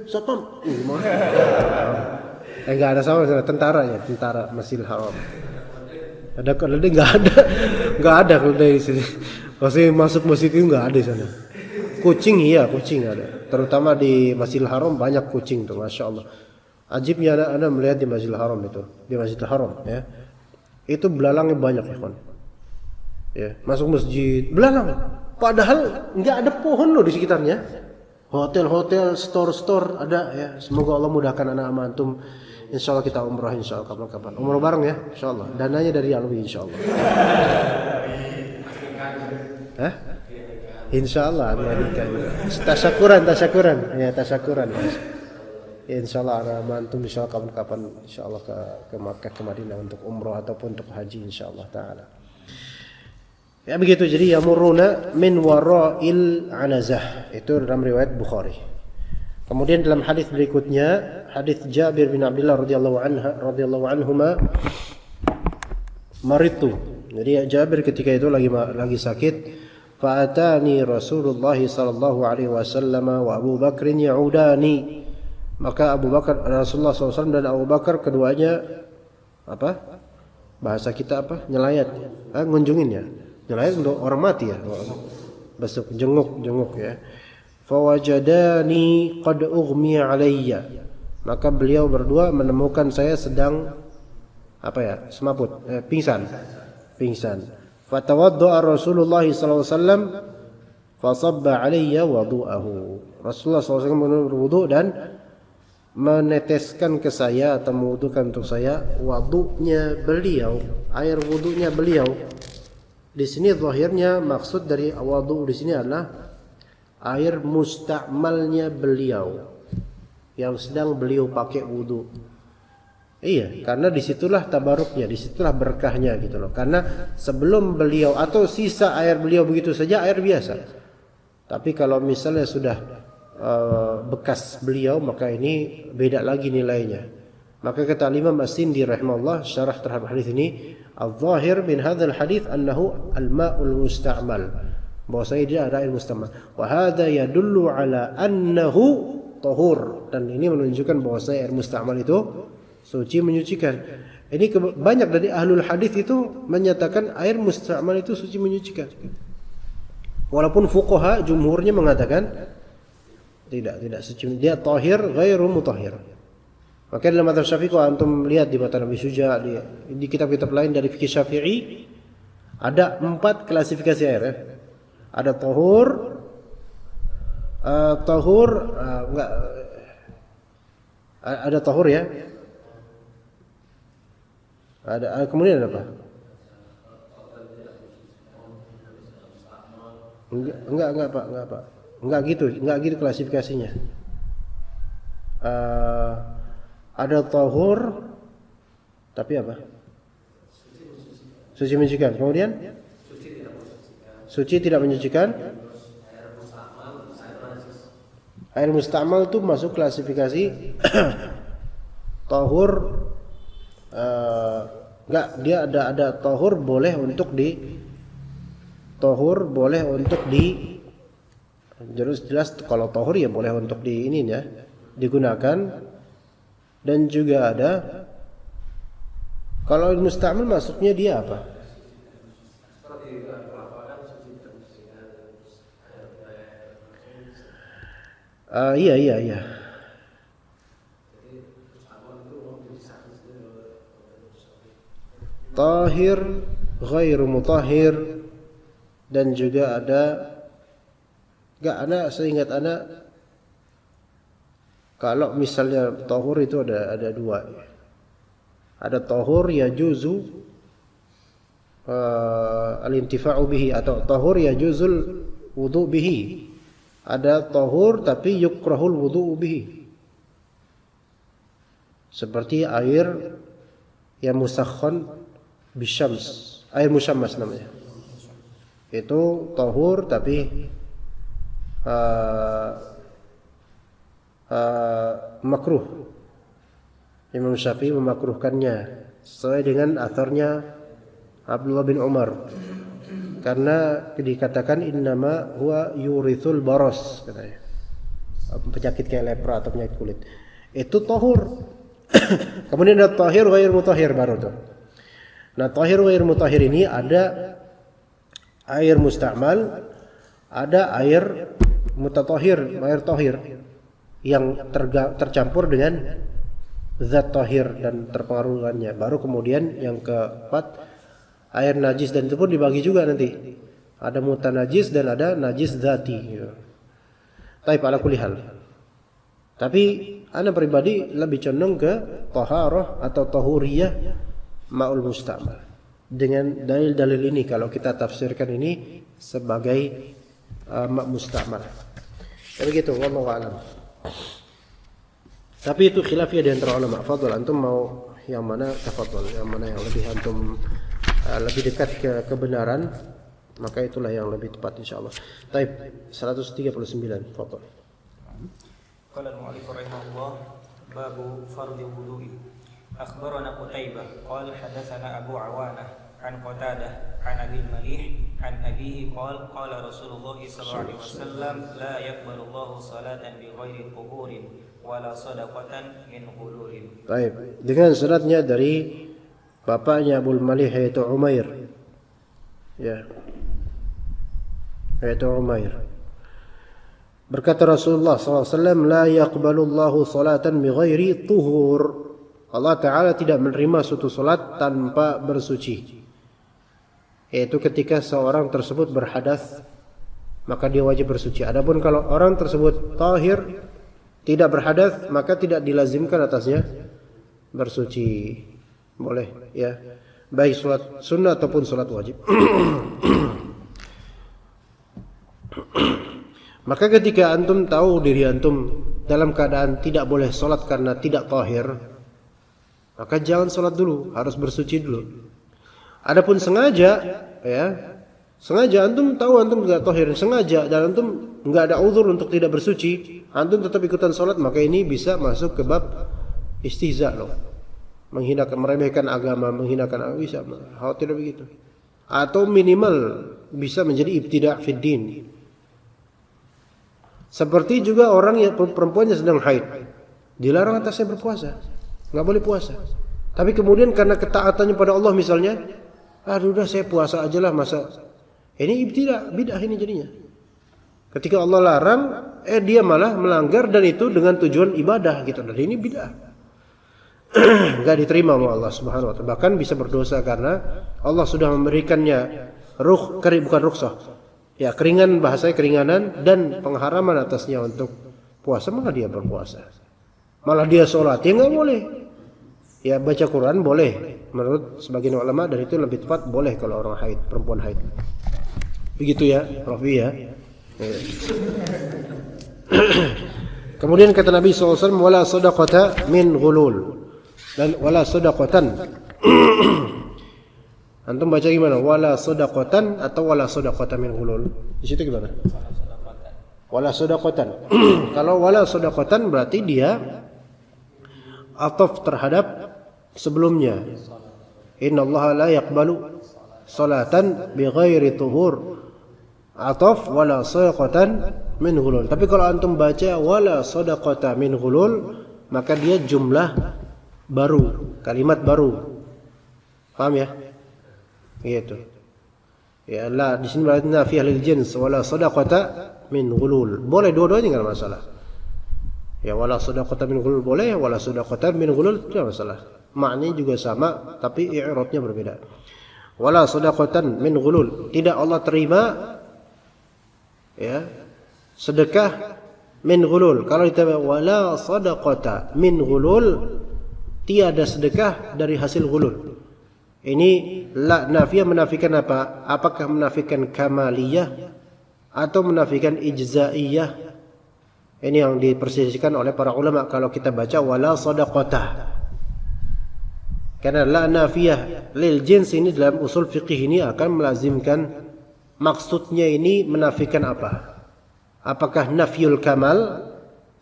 Satpam. Gimana? Nggak ada sama tentara ya, tentara Masjidil Haram. Ada keledai nggak ada keledai di sini. Masih masuk masjid itu nggak ada di sana. Kucing iya, kucing ada. Terutama di Masjidil Haram banyak kucing tuh, masya Allah. Ajibnya anda melihat di Masjidil Haram itu, di Masjidil Haram ya, itu belalangnya banyak ya kan. Ya, masuk masjid belalang. Padahal nggak ada pohon loh di sekitarnya. Hotel-hotel, store-store ada ya. Semoga Allah mudahkan anak antum. Insya Allah kita umrah insya Allah kapan-kapan. Umrah bareng ya, insya Allah. Dananya dari Alwi insya Allah. Hah? Insya Allah tasyakuran ya tasyakuran. Ya, insya Allah anak antum insya Allah kapan-kapan insya Allah ke Makkah ke Madinah untuk umrah ataupun untuk haji insya Allah taala. Ya begitu, jadi yamuruna min wara'il anazah itu dalam riwayat Bukhari. Kemudian dalam hadis berikutnya, hadis Jabir bin Abdullah radhiyallahu anhuma maritu. Jadi Jabir ketika itu lagi sakit, fa'atani Rasulullah sallallahu alaihi wasallam wa Abu Bakr ya'udani. Maka Abu Bakar Rasulullah SAW dan Abu Bakar keduanya apa? Bahasa kita apa? Nyelayat. Ngunjungin ya. Nyelayat untuk orang mati ya. Besok jenguk ya. Fawajadani qad ughmi alayya. Maka beliau berdua menemukan saya sedang apa ya? Semaput, pingsan. Fatawadda'a Rasulullah sallallahu alaihi wasallam fasabba alayya wudu'ahu. Rasulullah sallallahu alaihi wasallam berwudu dan meneteskan ke saya atau mewudukan untuk saya wudunya beliau, air wudunya beliau. Di sini zahirnya maksud dari wudu di sini adalah air musta'malnya beliau yang sedang beliau pakai wudu. Iya, karena disitulah tabaruknya, disitulah berkahnya gitu loh. Karena sebelum beliau atau sisa air beliau begitu saja air biasa. Tapi kalau misalnya sudah bekas beliau maka ini beda lagi nilainya. Maka kata Imam As-Sindi rahimahullah syarah terhadap hadis ini, al-zahir min hadzal hadits annahu al-ma'ul musta'mal. Bahwasanya dia ada air musta'mal. Wa hadza yadullu ala annahu tahur, dan ini menunjukkan bahwasanya air musta'mal itu suci, menyucikan. Ini banyak dari ahlul hadis itu menyatakan air musta'mal itu suci, menyucikan. Walaupun fuqaha jumhurnya mengatakan tidak suci, dia tahir ghairu mutahhir. Maka dalam mazhab Syafi'i kalau antum lihat di matan Nabi Suja di kitab-kitab lain dari fikih Syafi'i ada 4 klasifikasi air ya. Ada tahur enggak ada tahur ya. Ada kemudian ada apa? Enggak Pak. Enggak gitu klasifikasinya. Ada tahur tapi apa? Suci menyucikan. Kemudian suci tidak menyucikan. Air musta'mal itu masuk klasifikasi tahur. Enggak, dia ada tahur boleh untuk jelas kalau tahur ya boleh untuk digunakan. Dan juga ada kalau musta'mal masuknya dia apa? Iya. Tahir, ghairu mutahhir, dan juga ada seingat ana kalau misalnya tahur itu ada 2. Ada tahur yajuzu al-intifa'u bihi atau tahur yajuzul wudu bihi. Ada tahur tapi yukrahul wudu bihi. Seperti air yang musakhkhan bisyams, air musyammas namanya. Itu tahur tapi makruh. Imam Syafi'i memakruhkannya sesuai dengan atharnya Abdullah bin Umar, karena dikatakan innama huwa yurithul baros, katanya, penyakit kayak lepra atau penyakit kulit. Itu tahur. Kemudian ada tahir ghair mutahhir baru tuh. Nah, tahir ghair mutahhir ini ada air musta'mal, ada air mutatahhir, air tahir yang tercampur dengan zat tahir dan terpengaruhannya. Baru kemudian yang keempat air najis, dan itu pun dibagi juga nanti. Ada mutanajis dan ada najis zati. Taib ala kulli hal. Tapi ana pribadi lebih condong ke taharah atau tahuriyah ma'ul musta'mal. Dengan dalil-dalil ini kalau kita tafsirkan ini sebagai ma' musta'mal. Begitu, wallahu a'lam. Tapi itu khilafiyah di antara ulama. Fadhal, antum mau yang mana? Tafadhal, yang mana yang lebih antum lebih dekat ke kebenaran, maka itulah yang lebih tepat insyaallah. Taib 139. Fadhal. Qala al-mu'allif rahimahullah babu fardhi wudu'i. Akhbarana Qutaibah qala hadatsana Abu Awanah an Qatadah an Abi Malih an abihi qala qala Rasulullah sallallahu alaihi wasallam la yaqbalu Allahu salatan bi ghairi quburin wala sadaqatan min ghulurin. Baik, dengan sanadnya dari bapaknya Abu Malih yaitu Umair. Ya. Yaitu Umair. Berkata Rasulullah SAW, la yaqbalu Allahu salatan bi ghairi tuhur. Allah Ta'ala tidak menerima suatu salat tanpa bersuci. Yaitu ketika seorang tersebut berhadas, maka dia wajib bersuci. Adapun kalau orang tersebut tahir, tidak berhadas, maka tidak dilazimkan atasnya bersuci. Boleh, ya. Baik salat sunnah ataupun salat wajib. Maka ketika antum tahu diri antum dalam keadaan tidak boleh salat karena tidak tahir, maka jangan salat dulu, harus bersuci dulu. Adapun sengaja, ya, sengaja antum tahu antum tidak tahir, sengaja dan antum enggak ada uzur untuk tidak bersuci, antum tetap ikutan salat, maka ini bisa masuk ke bab istihza loh. Menghinakan, meremehkan agama, menghinakan agama, bisa. Tidak begitu. Atau minimal bisa menjadi ibtida' fid din. Seperti juga orang yang perempuannya sedang haid, dilarang atasnya berpuasa, nggak boleh puasa. Tapi kemudian karena ketaatannya pada Allah misalnya, aduh udah saya puasa aja lah, masa ini ibtida', bid'ah ini jadinya. Ketika Allah larang, dia malah melanggar, dan itu dengan tujuan ibadah gitu. Dan ini bid'ah. Enggak diterima oleh Allah Subhanahu wa taala. Bahkan bisa berdosa karena Allah sudah memberikannya bukan rukhsah. Ya, keringan, bahasanya keringanan dan pengharaman atasnya untuk puasa, maka dia berpuasa. Malah dia sholat, ya nggak boleh. Ya, baca Quran boleh menurut sebagian ulama, dan itu lebih tepat boleh kalau orang haid, perempuan haid. Begitu ya, Rafi ya. Kemudian kata Nabi SAW, wala sadaqata min ghulul, dan wala sadaqatan. Antum baca gimana? Wala sadaqatan atau wala sadaqatan min ghulul? Di situ gimana? Wala sadaqatan. Kalau wala sadaqatan berarti dia ataf terhadap sebelumnya. Innallaha la yaqbalu salatan bighairi tuhur. Ataf wala sadaqatan min ghulul. Tapi kalau antum baca wala sadaqata min ghulul, maka dia jumlah baru, kalimat baru. Paham ya? Gitu. Ya, la di sini berarti nafiyah lil jins, wala sadaqata min ghulul. Boleh dua-duanya, enggak masalah. Ya, wala sadaqata min ghulul boleh, wala sadaqata min ghulul tidak masalah. Maknanya juga sama, tapi i'rabnya berbeda. Wala sadaqatan min ghulul, tidak Allah terima ya sedekah min ghulul. Kalau ditambah wala sadaqata min ghulul, tiada sedekah dari hasil ghulul. Ini la nafiyah menafikan apa? Apakah menafikan kamaliyah atau menafikan ijzaiyah? Ini yang dipersisihkan oleh para ulama kalau kita baca wala shadaqatah. Karena la nafiyah lil jins ini dalam usul fiqih ini akan melazimkan maksudnya ini menafikan apa? Apakah nafyul kamal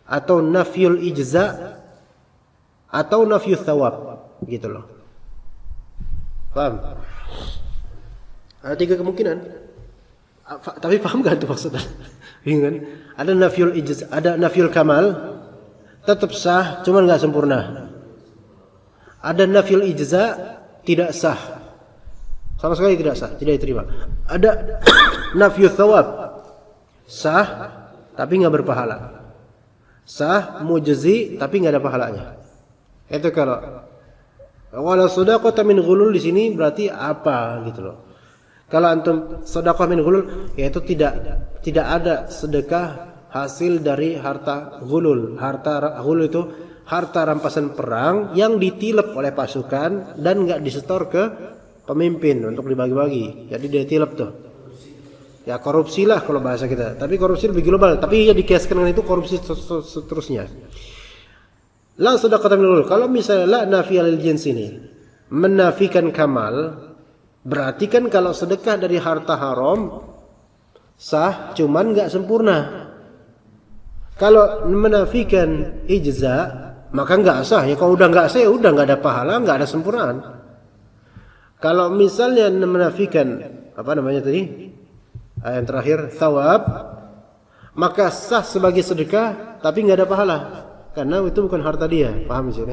atau nafyul ijza atau nafyul thawab, gitu loh. Paham? Ada 3 kemungkinan. Tapi paham gak itu maksudnya? Bingung kan? Ada nafyul ijza, ada nafyul kamal, tetap sah, cuman gak sempurna. Ada nafyul ijza, tidak sah, sama sekali tidak sah, tidak diterima. Ada nafyul thawab, sah tapi gak berpahala. Sah, mujzi, tapi gak ada pahalanya. Itu kalau wala shadaqata min ghulul di sini berarti apa gitu loh. Kalau antum sedekah min ghulul yaitu tidak ada sedekah hasil dari harta ghulul. Harta ghulul itu harta rampasan perang yang ditilep oleh pasukan dan enggak disetor ke pemimpin untuk dibagi-bagi. Jadi dia tilep tuh. Ya korupsi lah kalau bahasa kita. Tapi korupsi lebih global, tapi ya dikiaskan dengan itu korupsi seterusnya. La shadaqata min ghulul. Kalau misalnya la nafiyah lil jins ini menafikan kamal, berarti kan kalau sedekah dari harta haram sah, cuman enggak sempurna. Kalau menafikan ijza, maka enggak sah. Ya kalau udah enggak sah, ya udah enggak ada pahala, enggak ada sempurnaan. Kalau misalnya menafikan apa namanya tadi? Yang terakhir thawab, maka sah sebagai sedekah tapi enggak ada pahala. Karena itu bukan harta dia, paham sih?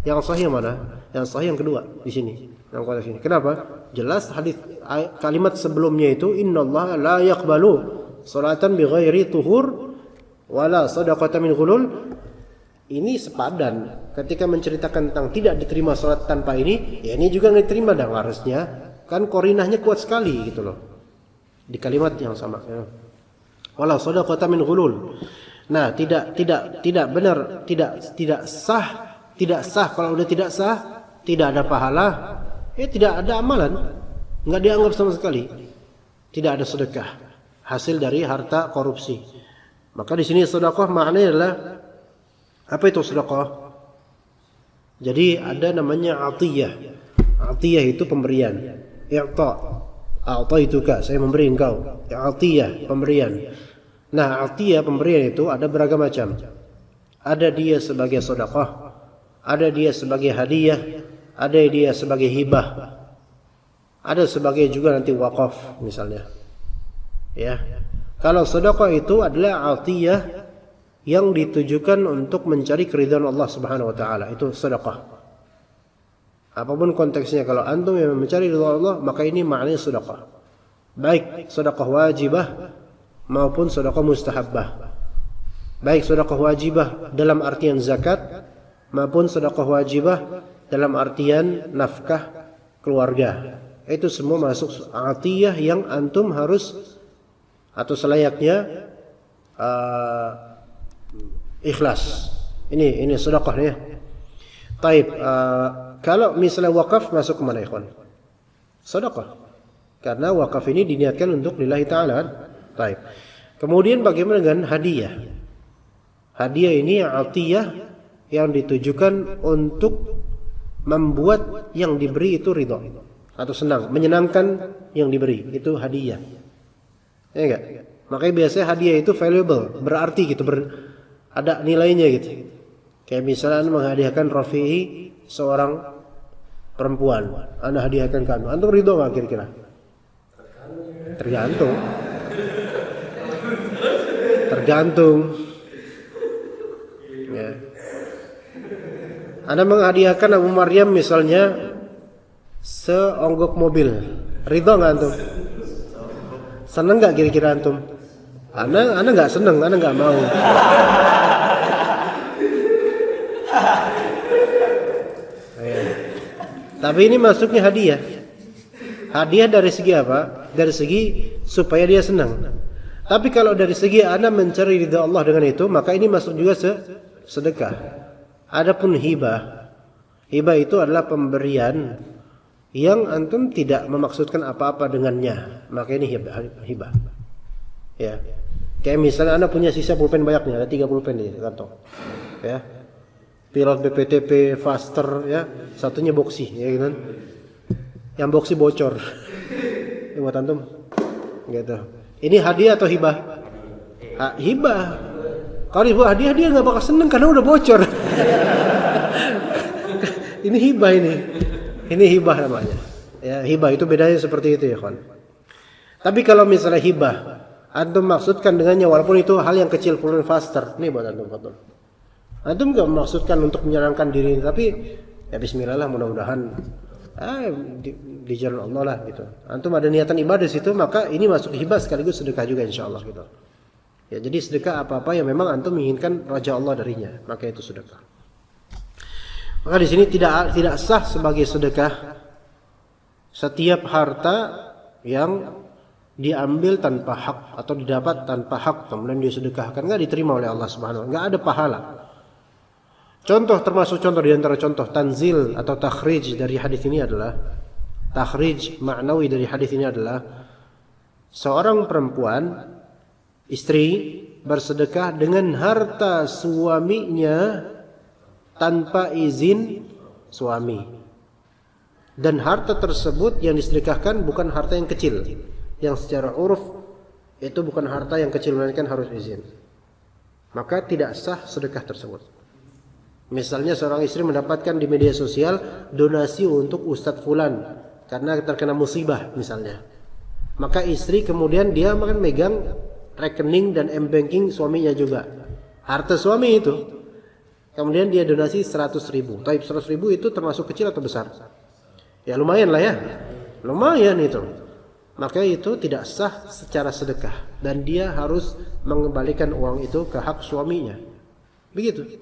Yang sahih yang mana? Yang sahih yang kedua di sini. Yang konteks ini. Kenapa? Jelas hadis kalimat sebelumnya itu innallaha la yaqbalu salatan bighairi tuhur wala shadaqatan min ghulul. Ini sepadan ketika menceritakan tentang tidak diterima salat tanpa ini, ya ini juga enggak diterima dong harusnya. Kan korinahnya kuat sekali gitu loh. Di kalimat yang sama, ya. Wala shadaqatan min ghulul. Nah, tidak benar, tidak sah kalau udah tidak sah, tidak ada pahala, tidak ada amalan, enggak dianggap sama sekali. Tidak ada sedekah hasil dari harta korupsi. Maka di sini sedekah maknanya adalah apa itu sedekah? Jadi ada namanya atiyah. Atiyah itu pemberian. A'taituka, saya memberi engkau. Atiyah, pemberian. Nah, atiyah pemberian itu ada beragam macam. Ada dia sebagai sedekah, ada dia sebagai hadiah, ada dia sebagai hibah, ada sebagai juga nanti wakaf misalnya. Ya. Kalau sedekah itu adalah atiyah yang ditujukan untuk mencari keridhaan Allah Subhanahu wa taala, itu sedekah. Apapun konteksnya, kalau antum yang mencari ridha Allah, maka ini maknanya sedekah. Baik sedekah wajibah maupun sedekah mustahabbah. Baik sedekah wajibah dalam artian zakat maupun sedekah wajibah dalam artian nafkah keluarga. Itu semua masuk atiyah yang antum harus atau selayaknya ikhlas. Ini sedekahnya. Taib, kalau misalnya wakaf masuk ke mana ikhwan? Sedekah. Karena wakaf ini diniatkan untuk lillahi ta'ala. Taib. Kemudian bagaimana dengan hadiah? Hadiah ini atiyah yang ditujukan untuk membuat yang diberi itu ridha atau senang, menyenangkan yang diberi, itu hadiah. Ya enggak? Makanya biasanya hadiah itu valuable, berarti gitu, ada nilainya gitu. Kayak misalnya menghadiahkan Rafi'i seorang perempuan, Anda hadiahkan ke Anda. Antum ridho enggak kira-kira? Tergantung. Ya. Anda menghadiahkan Abu Maryam misalnya seonggok mobil, ridho nggak antum? Seneng nggak kira-kira antum? Anda nggak seneng, Anda nggak mau. Ya. Tapi ini masuknya hadiah. Hadiah dari segi apa? Dari segi supaya dia senang. Tapi kalau dari segi Anda mencari ridha Allah dengan itu, maka ini masuk juga sedekah. Adapun hibah, Hibah itu adalah pemberian yang antum tidak memaksudkan apa-apa dengannya, maka ini hibah. Ya. Kayak misalnya Anda punya sisa pulpen banyak nih, ada 3 pulpen di kantong. Ya. Pilot BPTP, Faster, ya. Satunya boksi, ya kan. Yang boksi bocor. Ini buat antum. Gitu. Ini hadiah atau hibah? Hibah. Kalau ibu hadiah dia nggak bakal seneng karena udah bocor. Ini hibah ini. Ini hibah namanya. Ya, hibah itu bedanya seperti itu ya, kawan. Tapi kalau misalnya hibah, antum maksudkan dengannya walaupun itu hal yang kecil, pulpen Faster. Nih buat antum, betul. Antum nggak maksudkan untuk menyenangkan diri, tapi ya bismillah lah, mudah-mudahan di jalan Allah lah gitu. Antum ada niatan ibadah situ, maka ini masuk hibah sekaligus sedekah juga insyaallah gitu. Ya, jadi sedekah apa-apa yang memang antum menginginkan raja Allah darinya, maka itu sedekah. Maka di sini tidak sah sebagai sedekah setiap harta yang diambil tanpa hak atau didapat tanpa hak kemudian disedekahkan, enggak diterima oleh Allah Subhanahu wa taala, enggak ada pahala. Contoh termasuk contoh di antara contoh tanzil atau takhrij dari hadis ini adalah takhrij maknawi dari hadis ini adalah seorang perempuan istri bersedekah dengan harta suaminya tanpa izin suami. Dan harta tersebut yang disedekahkan bukan harta yang kecil. Yang secara uruf itu bukan harta yang kecil, melainkan harus izin. Maka tidak sah sedekah tersebut. Misalnya seorang istri mendapatkan di media sosial donasi untuk Ustadz Fulan karena terkena musibah misalnya. Maka istri kemudian dia akan megang rekening dan m-banking suaminya juga. Harta suami itu. Kemudian dia donasi 100.000. Tapi 100.000 itu termasuk kecil atau besar? Ya lumayan lah ya. Lumayan itu. Maka itu tidak sah secara sedekah. Dan dia harus mengembalikan uang itu ke hak suaminya. Begitu.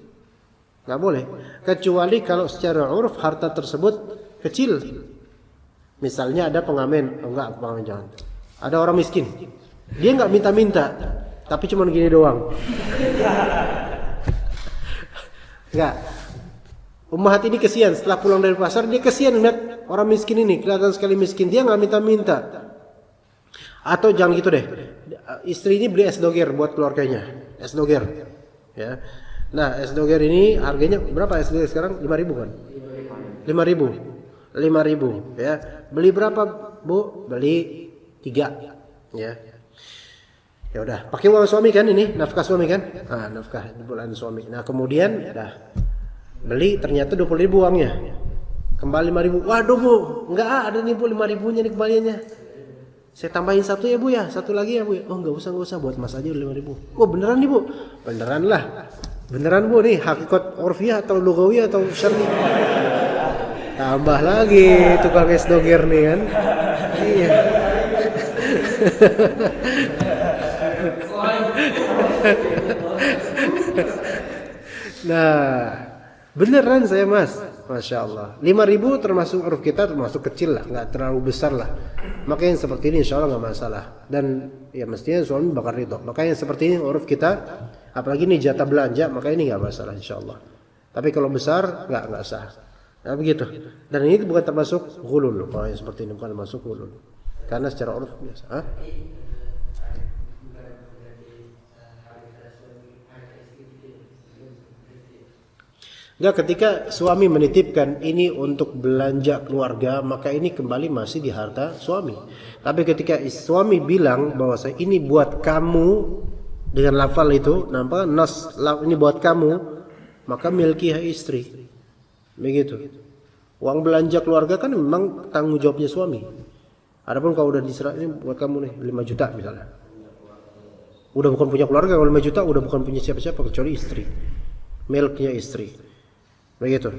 Gak boleh. Kecuali kalau secara uruf harta tersebut kecil. Misalnya ada pengamen. Enggak, pengamen jangan. Ada orang miskin. Dia gak minta-minta. Tapi cuma gini doang. Enggak. Ummahat ini kesian setelah pulang dari pasar, dia kesian lihat orang miskin ini, kelihatan sekali miskin, dia enggak minta-minta. Atau jangan gitu deh. Istri ini beli es doger buat keluarganya. Es doger. Ya. Nah, es doger ini harganya berapa es doger sekarang? 5.000 kan? 5.000. 5.000 ya. Beli berapa, Bu? Beli 3 ya. Ya udah, pakai uang suami kan ini, nafkah suami kan? Ah, nafkah bulan suami. Nah, kemudian dah beli ternyata 20.000 uangnya. Kembali 5.000. Waduh, Bu, enggak ada nih Bu 5.000-nya nih kembaliannya. Saya tambahin 1 ya Bu ya, 1 lagi ya Bu. Oh, enggak usah buat Mas aja 5.000. Oh, beneran nih Bu? Beneran lah. Beneran Bu nih, hakikat urfiyah atau lugawiyah atau syar'i? Tambah lagi tukang es doger nih kan. Iya. Nah, beneran saya Mas, Masya Allah. 5.000 termasuk uruf kita termasuk kecil lah, nggak terlalu besar lah. Maka yang seperti ini Insya Allah nggak masalah. Dan ya mestinya suami bakal ridho. Maka yang seperti ini uruf kita, apalagi ini jatah belanja, maka ini nggak masalah Insya Allah. Tapi kalau besar nggak sah. Nah begitu. Dan ini bukan termasuk ghulul. Kalau yang seperti ini bukan termasuk ghulul. Karena secara uruf biasa. Hah? Enggak, ketika suami menitipkan ini untuk belanja keluarga, maka ini kembali masih di harta suami. Tapi ketika suami bilang bahwa ini buat kamu dengan lafal itu, nampak nas ini buat kamu, maka milki istri. Begitu. Uang belanja keluarga kan memang tanggung jawabnya suami. Adapun kalau udah diserah ini buat kamu nih 5 juta misalnya. Udah bukan punya keluarga, kalau 5 juta udah bukan punya siapa-siapa kecuali istri. Milknya istri. Begitu.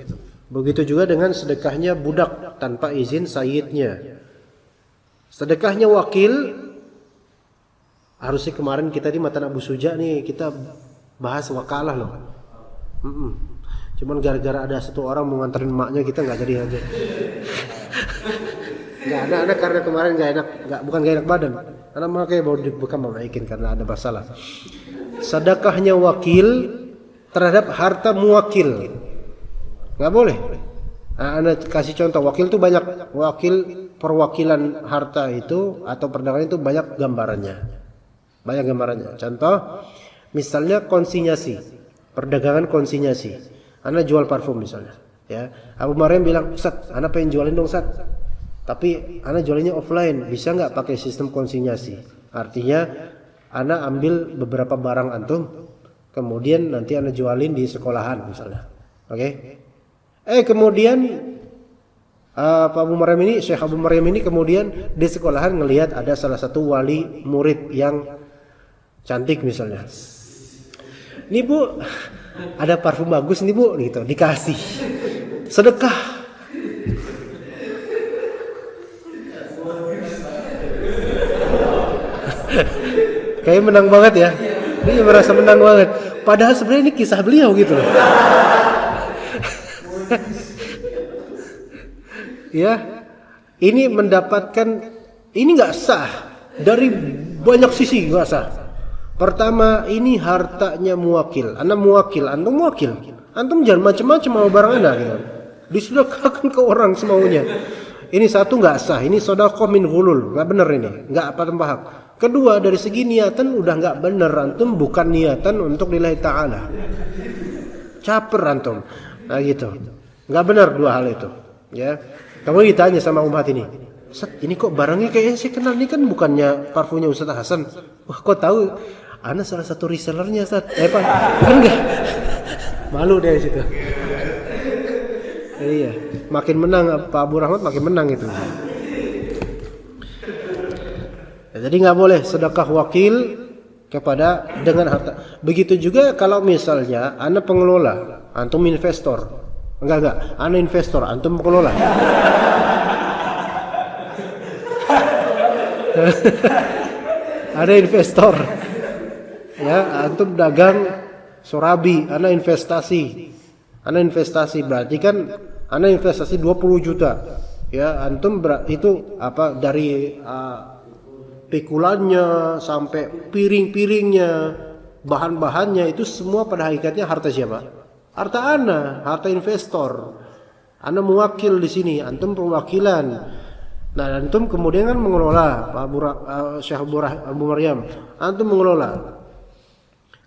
Begitu juga dengan sedekahnya budak tanpa izin sayyidnya. Sedekahnya wakil, harusnya kemarin kita di Matan Abu Suja nih kita bahas wakalah loh. Cuman gara-gara ada satu orang mau nganterin emaknya kita nggak jadi aja. Nggak ada karena kemarin bukan nggak enak badan. Karena makanya baru dibuka memaikin karena ada masalah. Sedekahnya wakil terhadap harta muwakil. Nggak boleh. Ana kasih contoh, wakil itu banyak, wakil perwakilan harta itu atau perdagangan itu banyak gambarannya. Banyak gambarannya. Contoh, misalnya konsinyasi, perdagangan konsinyasi. Ana jual parfum misalnya, ya. Abu Maryam bilang, "Ustaz, ana pengen jualin dong, Ustaz. Tapi ana jualinnya offline, bisa nggak pakai sistem konsinyasi?" Artinya, ana ambil beberapa barang antum, kemudian nanti ana jualin di sekolahan misalnya. Oke? Kemudian Pak Abu Maryam ini, Syekh Abu Maryam ini kemudian di sekolahan ngelihat ada salah satu wali murid yang cantik misalnya. "Nih Bu, ada parfum bagus nih Bu," gitu, dikasih. Sedekah. Kayak menang banget ya. Ini merasa menang banget. Padahal sebenarnya ini kisah beliau gitu loh. Ya, ini mendapatkan, ini nggak sah dari banyak sisi, nggak sah. Pertama, ini hartanya muwakil, anda muwakil, antum muwakil, antum jangan macam-macam mau barang anda gitu, disedekahkan ke orang semaunya. Ini satu nggak sah, ini sedekah min ghulul, nggak benar ini, nggak apa tambah hak. Kedua, dari segi niatan udah nggak benar, antum bukan niatan untuk lillahi ta'ala, caper antum, nah gitu, nggak benar dua hal itu, ya. Kamu ditanya sama umat ini, "Ustaz, ini kok barangnya kayaknya saya kenal, ini kan bukannya parfumnya Ustaz Hasan?" "Wah, kok tahu? Ana salah satu resellernya, Ustaz." Pak, kan enggak? Malu deh situ. Iya, makin menang Pak Abu Rahmat makin menang itu. Ya, jadi nggak boleh sedekah wakil kepada dengan harta. Begitu juga kalau misalnya ana pengelola, antum investor. Enggak, ana investor, antum pengelola. Ada investor. Ya, antum dagang sorabi, ana investasi. Ana investasi berarti kan ana investasi 20 juta. Ya, antum itu apa dari pikulannya sampai piring-piringnya, bahan-bahannya itu semua pada hakikatnya harta siapa? Harta ana, harta investor. Ana mewakil di sini, antum perwakilan. Nah, antum kemudian kan mengelola, Pak Syekh Abu Maryam, antum mengelola.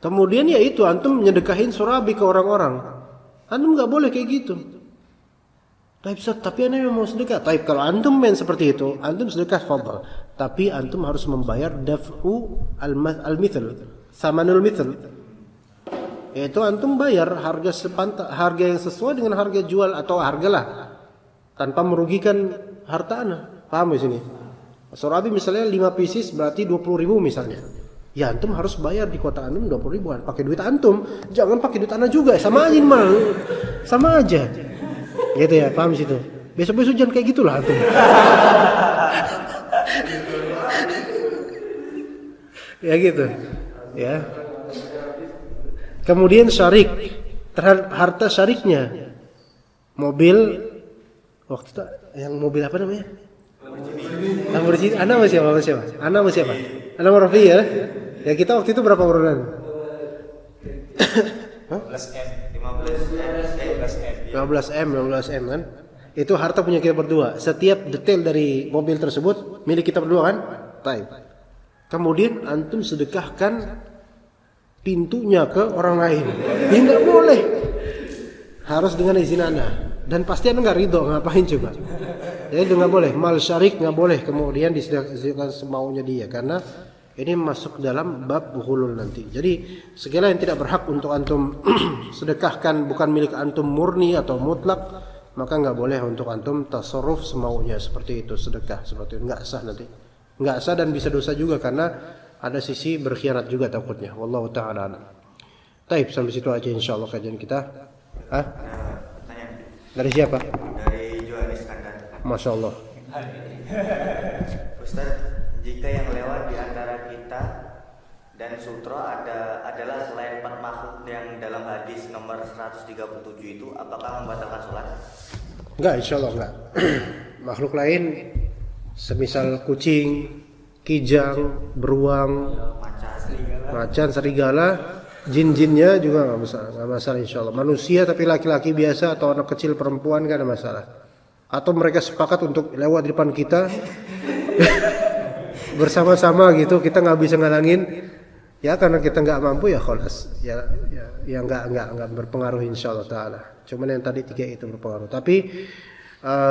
Kemudian ya itu antum menyedekahin surabi ke orang-orang. Antum nggak boleh kayak gitu. Tapi ana mau sedekah. Kalau antum main seperti itu, antum sedekah fadhal. Tapi antum harus membayar daf'u al-mithl, samanul mithl. Yaitu antum bayar harga yang sesuai dengan harga jual atau hargalah, tanpa merugikan harta ana. Paham di sini? Surabi misalnya 5 pieces berarti 20.000 misalnya. Ya antum harus bayar di kota antum 20.000-an, pakai duit antum, jangan pakai duit ana juga, sama aja mal. Sama aja. Gitu ya, paham di situ. Besok-besok jangan kayak gitulah antum. Ya gitu. Ya. Kemudian syarik, terhadap harta syariknya. Mobil, waktu itu yang mobil apa namanya? Lamborghini. Ana masih siapa? Ana masih siapa? Ana Rafi ya. Ya kita waktu itu berapa urunan? 15M kan? Itu harta punya kita berdua. Setiap detail dari mobil tersebut milik kita berdua kan? Baik. Kemudian antum sedekahkan pintunya ke orang lain. Ini nggak boleh. Harus dengan izin anda. Dan pasti anda nggak ridho, ngapain coba? Jadi itu nggak boleh. Mal syarik nggak boleh. Kemudian disediakan semaunya dia, karena ini masuk dalam bab ghulul nanti. Jadi segala yang tidak berhak untuk antum sedekahkan, bukan milik antum murni atau mutlak, maka nggak boleh untuk antum tasarruf semaunya seperti itu, sedekah seperti itu, nggak sah nanti. Nggak sah dan bisa dosa juga karena ada sisi berkhianat juga takutnya. Wallahu ta'ala a'lam. Taib, sampai situ aja insyaallah kajian kita. Dari siapa? Dari Johannes Kandar. Masya Allah. Ustaz, jika yang lewat di antara kita dan sutra adalah selain 4 makhluk yang dalam hadis nomor 137 itu, apakah membatalkan sholat? Enggak, insyaallah enggak. Makhluk lain semisal kucing, kijang, beruang, macan, serigala, Jin-jinnya juga nggak masalah insya Allah. Manusia tapi laki-laki biasa atau anak kecil perempuan nggak ada masalah. Atau mereka sepakat untuk lewat di depan kita bersama-sama gitu, kita nggak bisa ngalangin. Ya karena kita nggak mampu ya kholas. Ya nggak berpengaruh insya Allah Taala. Cuman yang tadi 3 itu berpengaruh. Tapi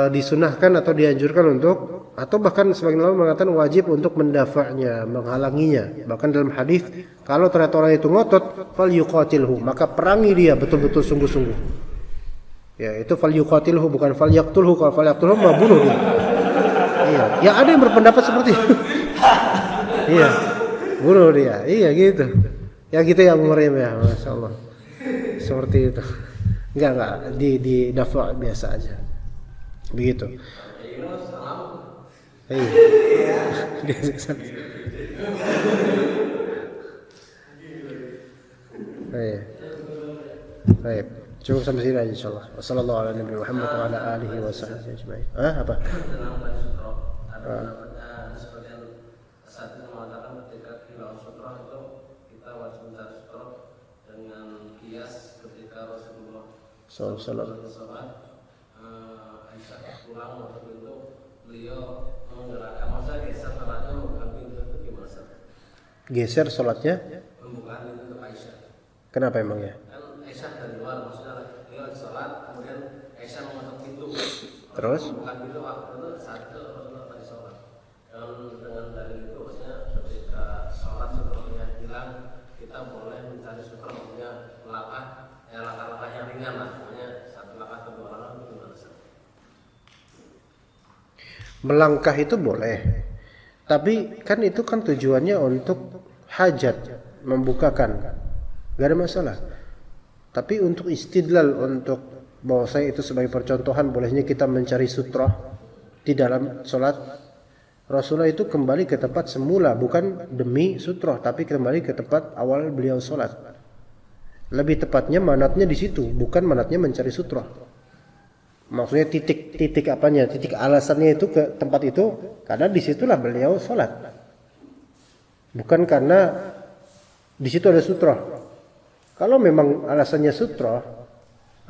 disunahkan atau dianjurkan untuk, atau bahkan sebagian ulama mengatakan wajib untuk mendafa'nya, menghalanginya. Bahkan dalam hadis kalau ternyata orang itu ngotot, fal yuqatilhu, maka perangi dia betul-betul sungguh-sungguh. Ya itu fal yuqatilhu, bukan fal yaqtulhu. Kalau fal yaqtulhu mah bunuh dia. Iya, ya ada yang berpendapat seperti itu. Iya, bunuh dia. Iya gitu. Ya gitu ya Abu Maryam ya, Masya Allah. Seperti itu. Enggak di dafa' biasa aja. Begitu. Baik. Cukup sampai sini aja insyaallah. Wassallallahu ala nabiyina Muhammad wa ala alihi wa sahbihi ajma'in. Apa? Seperti yang saat itu mengatakan ketika hilang sutra itu kita wajib mencari sutra dengan kias ketika Rasulullah Sallallahu Aisyah pulang waktu itu beliau menggerakkan, maksudnya geser salatnya membuka pintu itu gimana sih? geser sholatnya? Membuka pintu untuk Aisyah. Kenapa emangnya? Kan Aisyah dari luar, maksudnya dia lagi sholat, kemudian Aisyah mengetuk pintu. Terus? Membuka pintu waktu itu saat itu Rasulullah lagi sholat. Dan dengan dalil itu maksudnya ketika sholat sutranya hilang, kita boleh mencari sutra punya langkah-langkah yang ringan lah, namanya satu langkah ke 2 langkah itu gimana sih? Melangkah itu boleh. Tapi kan itu kan tujuannya untuk hajat, membukakan. Gak ada masalah. Tapi untuk istidlal, untuk bahwa saya itu sebagai percontohan bolehnya kita mencari sutra di dalam sholat, Rasulullah itu kembali ke tempat semula, bukan demi sutra, tapi kembali ke tempat awal beliau sholat. Lebih tepatnya manatnya di situ, bukan manatnya mencari sutra. Maksudnya titik apanya, titik alasannya itu ke tempat itu karena disitulah beliau sholat, bukan karena di situ ada sutra. Kalau memang alasannya sutra,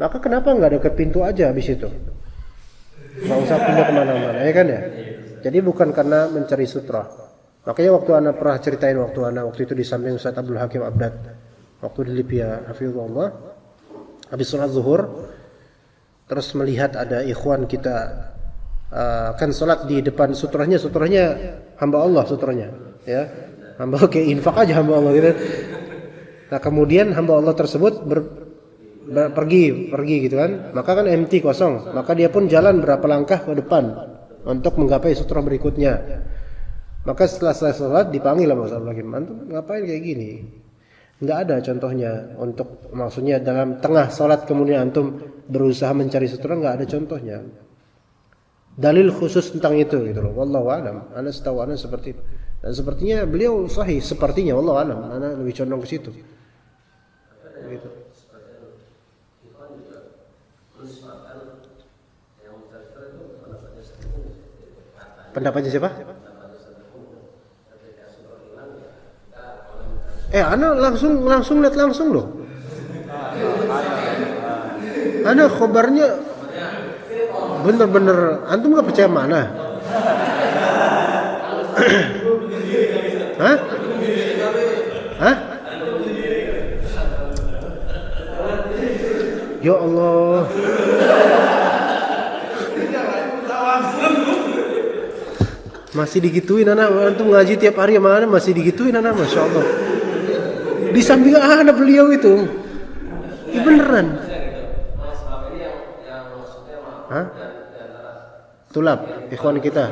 maka kenapa nggak dekat pintu aja habis itu? Nggak usah pindah kemana-mana, ya kan ya? Jadi bukan karena mencari sutra. Makanya waktu anak pernah ceritain waktu itu di samping Ustaz Abdul Hakim Abdad, waktu di Libya, hafizahullah, habis sholat zuhur, terus melihat ada ikhwan kita kan sholat di depan sutranya hamba Allah sutranya, ya hamba kayak infak aja hamba Allah gitu. Nah kemudian hamba Allah tersebut pergi gitu kan, maka kan empty kosong, maka dia pun jalan berapa langkah ke depan untuk menggapai sutra berikutnya. Maka setelah selesai sholat dipanggil sama Ustaz lagi, antum ngapain kayak gini? Nggak ada contohnya untuk, maksudnya dalam tengah sholat kemudian antum berusaha mencari sutra, nggak ada contohnya. Dalil khusus tentang itu gitu loh. Wallahu a'lam. Ana setahu ana seperti itu. Dan sepertinya beliau sahih, sepertinya wallahu a'lam. Ana lebih condong ke situ. Begitu. Pendapatnya siapa? Ana langsung lihat langsung loh. Ana khobarnya bener-bener, antum gak percaya mana? Hah? Ya Allah. Masih digituin anak, antum ngaji tiap hari mana masih digituin anak, Masya Allah. Di samping ada beliau itu. Ya beneran. Hah? Tulab, ikhwan kita.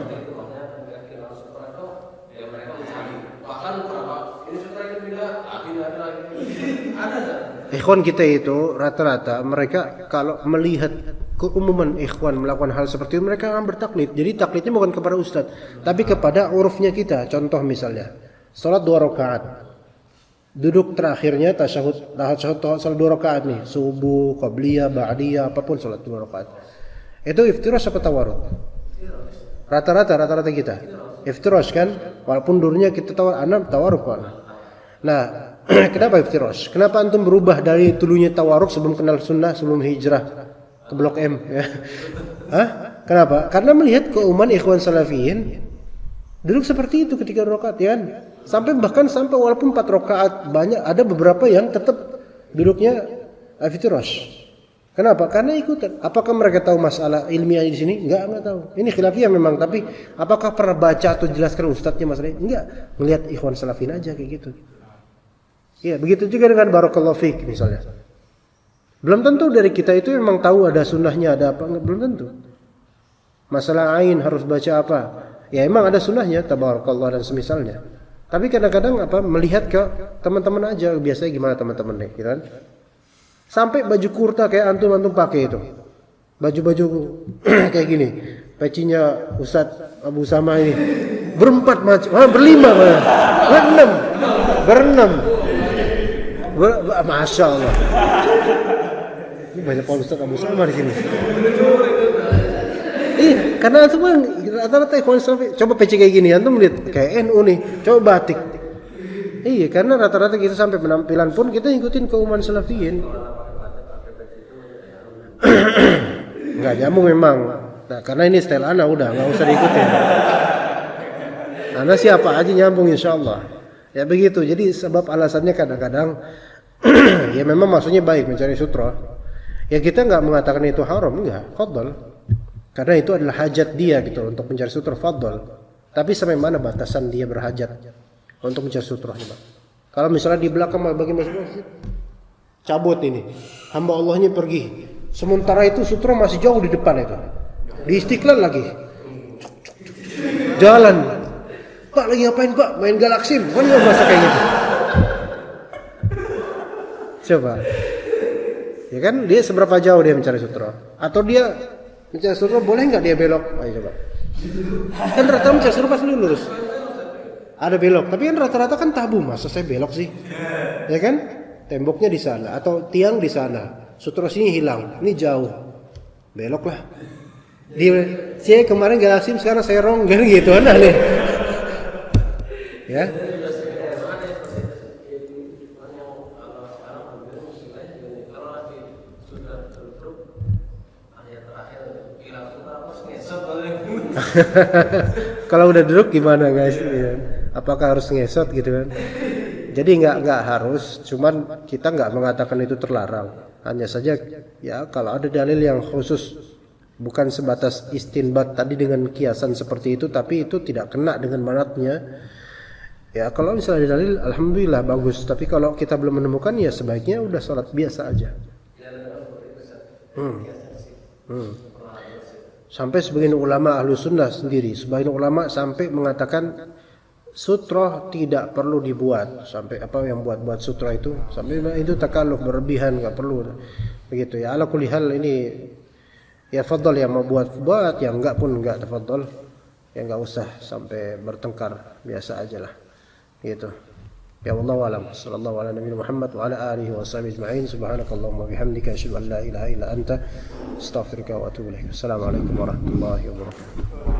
Ikhwan kita itu rata-rata mereka kalau melihat keumuman ikhwan melakukan hal seperti itu, mereka akan bertaklid. Jadi taklidnya bukan kepada ustadz, tapi kepada urufnya kita. Contoh misalnya, salat 2 rakaat. Duduk terakhirnya tasyahud salat 2 rakaat nih, subuh, qabliyah, ba'diyah, apapun salat 2 rakaat. Itu iftirash apa tawarud? Rata-rata kita iftirash kan, walaupun dulunya kita tawarud kan. Nah, Kenapa iftirash? Kenapa antum berubah dari dulunya tawaruk sebelum kenal sunnah, sebelum hijrah ke Blok M? Ya. Hah? Kenapa? Karena melihat keumuman ikhwan salafiyin duduk seperti itu ketika rakaat, ya kan? Bahkan sampai walaupun 4 rakaat banyak, ada beberapa yang tetap duduknya iftirash. Kenapa? Karena ikutan. Apakah mereka tahu masalah ilmiah di sini? Enggak tahu. Ini khilafiyah memang, tapi apakah pernah baca atau jelaskan ustadznya masalahnya? Enggak. Melihat ikhwan salafin aja kayak gitu. Ya, begitu juga dengan barakallahu fiik misalnya. Belum tentu dari kita itu memang tahu ada sunnahnya, ada apa, belum tentu. Masalah ain harus baca apa? Ya emang ada sunnahnya, tabarakallah dan semisalnya. Tapi kadang-kadang melihat ke teman-teman aja, biasanya gimana teman-teman nih, gitu kan? Sampai baju kurta kayak antum pakai itu. Baju-baju kayak gini. Pecinya Ustadz Abu Sama ini. Berempat macam, berlima malah. Berenam. Masya Allah. Ini banyak Ustadz Abu Sama di sini. Karena antum kan rata-rata ikhwan salafi. Coba peci kayak gini, antum lihat kayak NU nih. Coba batik. Iya, karena rata-rata kita sampai penampilan pun kita ikutin keumuman salafiyin. Enggak nyambung memang. Nah, karena ini style ana udah enggak usah diikutin. Ana siapa aja nyambung insyaallah. Ya begitu. Jadi sebab alasannya kadang-kadang ya memang maksudnya baik mencari sutra. Ya kita enggak mengatakan itu haram, enggak. Fadhal. Karena itu adalah hajat dia gitu untuk mencari sutra, fadhal. Tapi sampai mana batasan dia berhajat untuk mencari sutra? Kalau misalnya di belakang bagi masjid, cabut ini, hamba Allahnya pergi. Sementara itu sutra masih jauh di depan itu, di Istiqlal lagi, jalan. Pak lagi ngapain Pak? Main Galaksim? Kan nggak masa kayak gitu. Coba, ya kan dia seberapa jauh dia mencari sutra? Atau dia mencari sutra boleh nggak dia belok? Ayo coba. Kan rata-rata mencari sutra pasti lurus. Ada belok, tapi kan rata-rata kan tabu, masa saya belok sih? Ya kan? Temboknya di sana atau tiang di sana. Sutra sini hilang, ini jauh. Belok lah. Saya kemarin Galaksim, sekarang saya Serong kan gitu aneh. Ya. Kalau udah duduk gimana guys? Ya. Apakah harus ngesot gitu kan? Jadi nggak harus, cuman kita nggak mengatakan itu terlarang. Hanya saja ya kalau ada dalil yang khusus bukan sebatas istinbat tadi dengan kiasan seperti itu, tapi itu tidak kena dengan manatnya. Ya kalau misalnya ada dalil, alhamdulillah bagus. Tapi kalau kita belum menemukan ya sebaiknya udah sholat biasa aja. Sampai sebagian ulama ahlu sunnah sendiri, sebagian ulama sampai mengatakan sutra tidak perlu dibuat, sampai apa yang buat sutra itu sampai itu takalluf berlebihan, nggak perlu begitu ya. Ala kulli hal ini ya fadhal, yang mau buat yang enggak pun enggak, tafadhal ya, nggak usah sampai bertengkar, biasa aja lah gitu ya. Wallahu alam, sallallahu ala nabiyina Muhammad wa ala alihi wa sahbihi ajma'in. Subhanakallahumma bihamdika asyhadu an la ilaha illa anta astaghfiruka wa atubu ilaik. Assalamualaikum warahmatullahi wabarakatuh.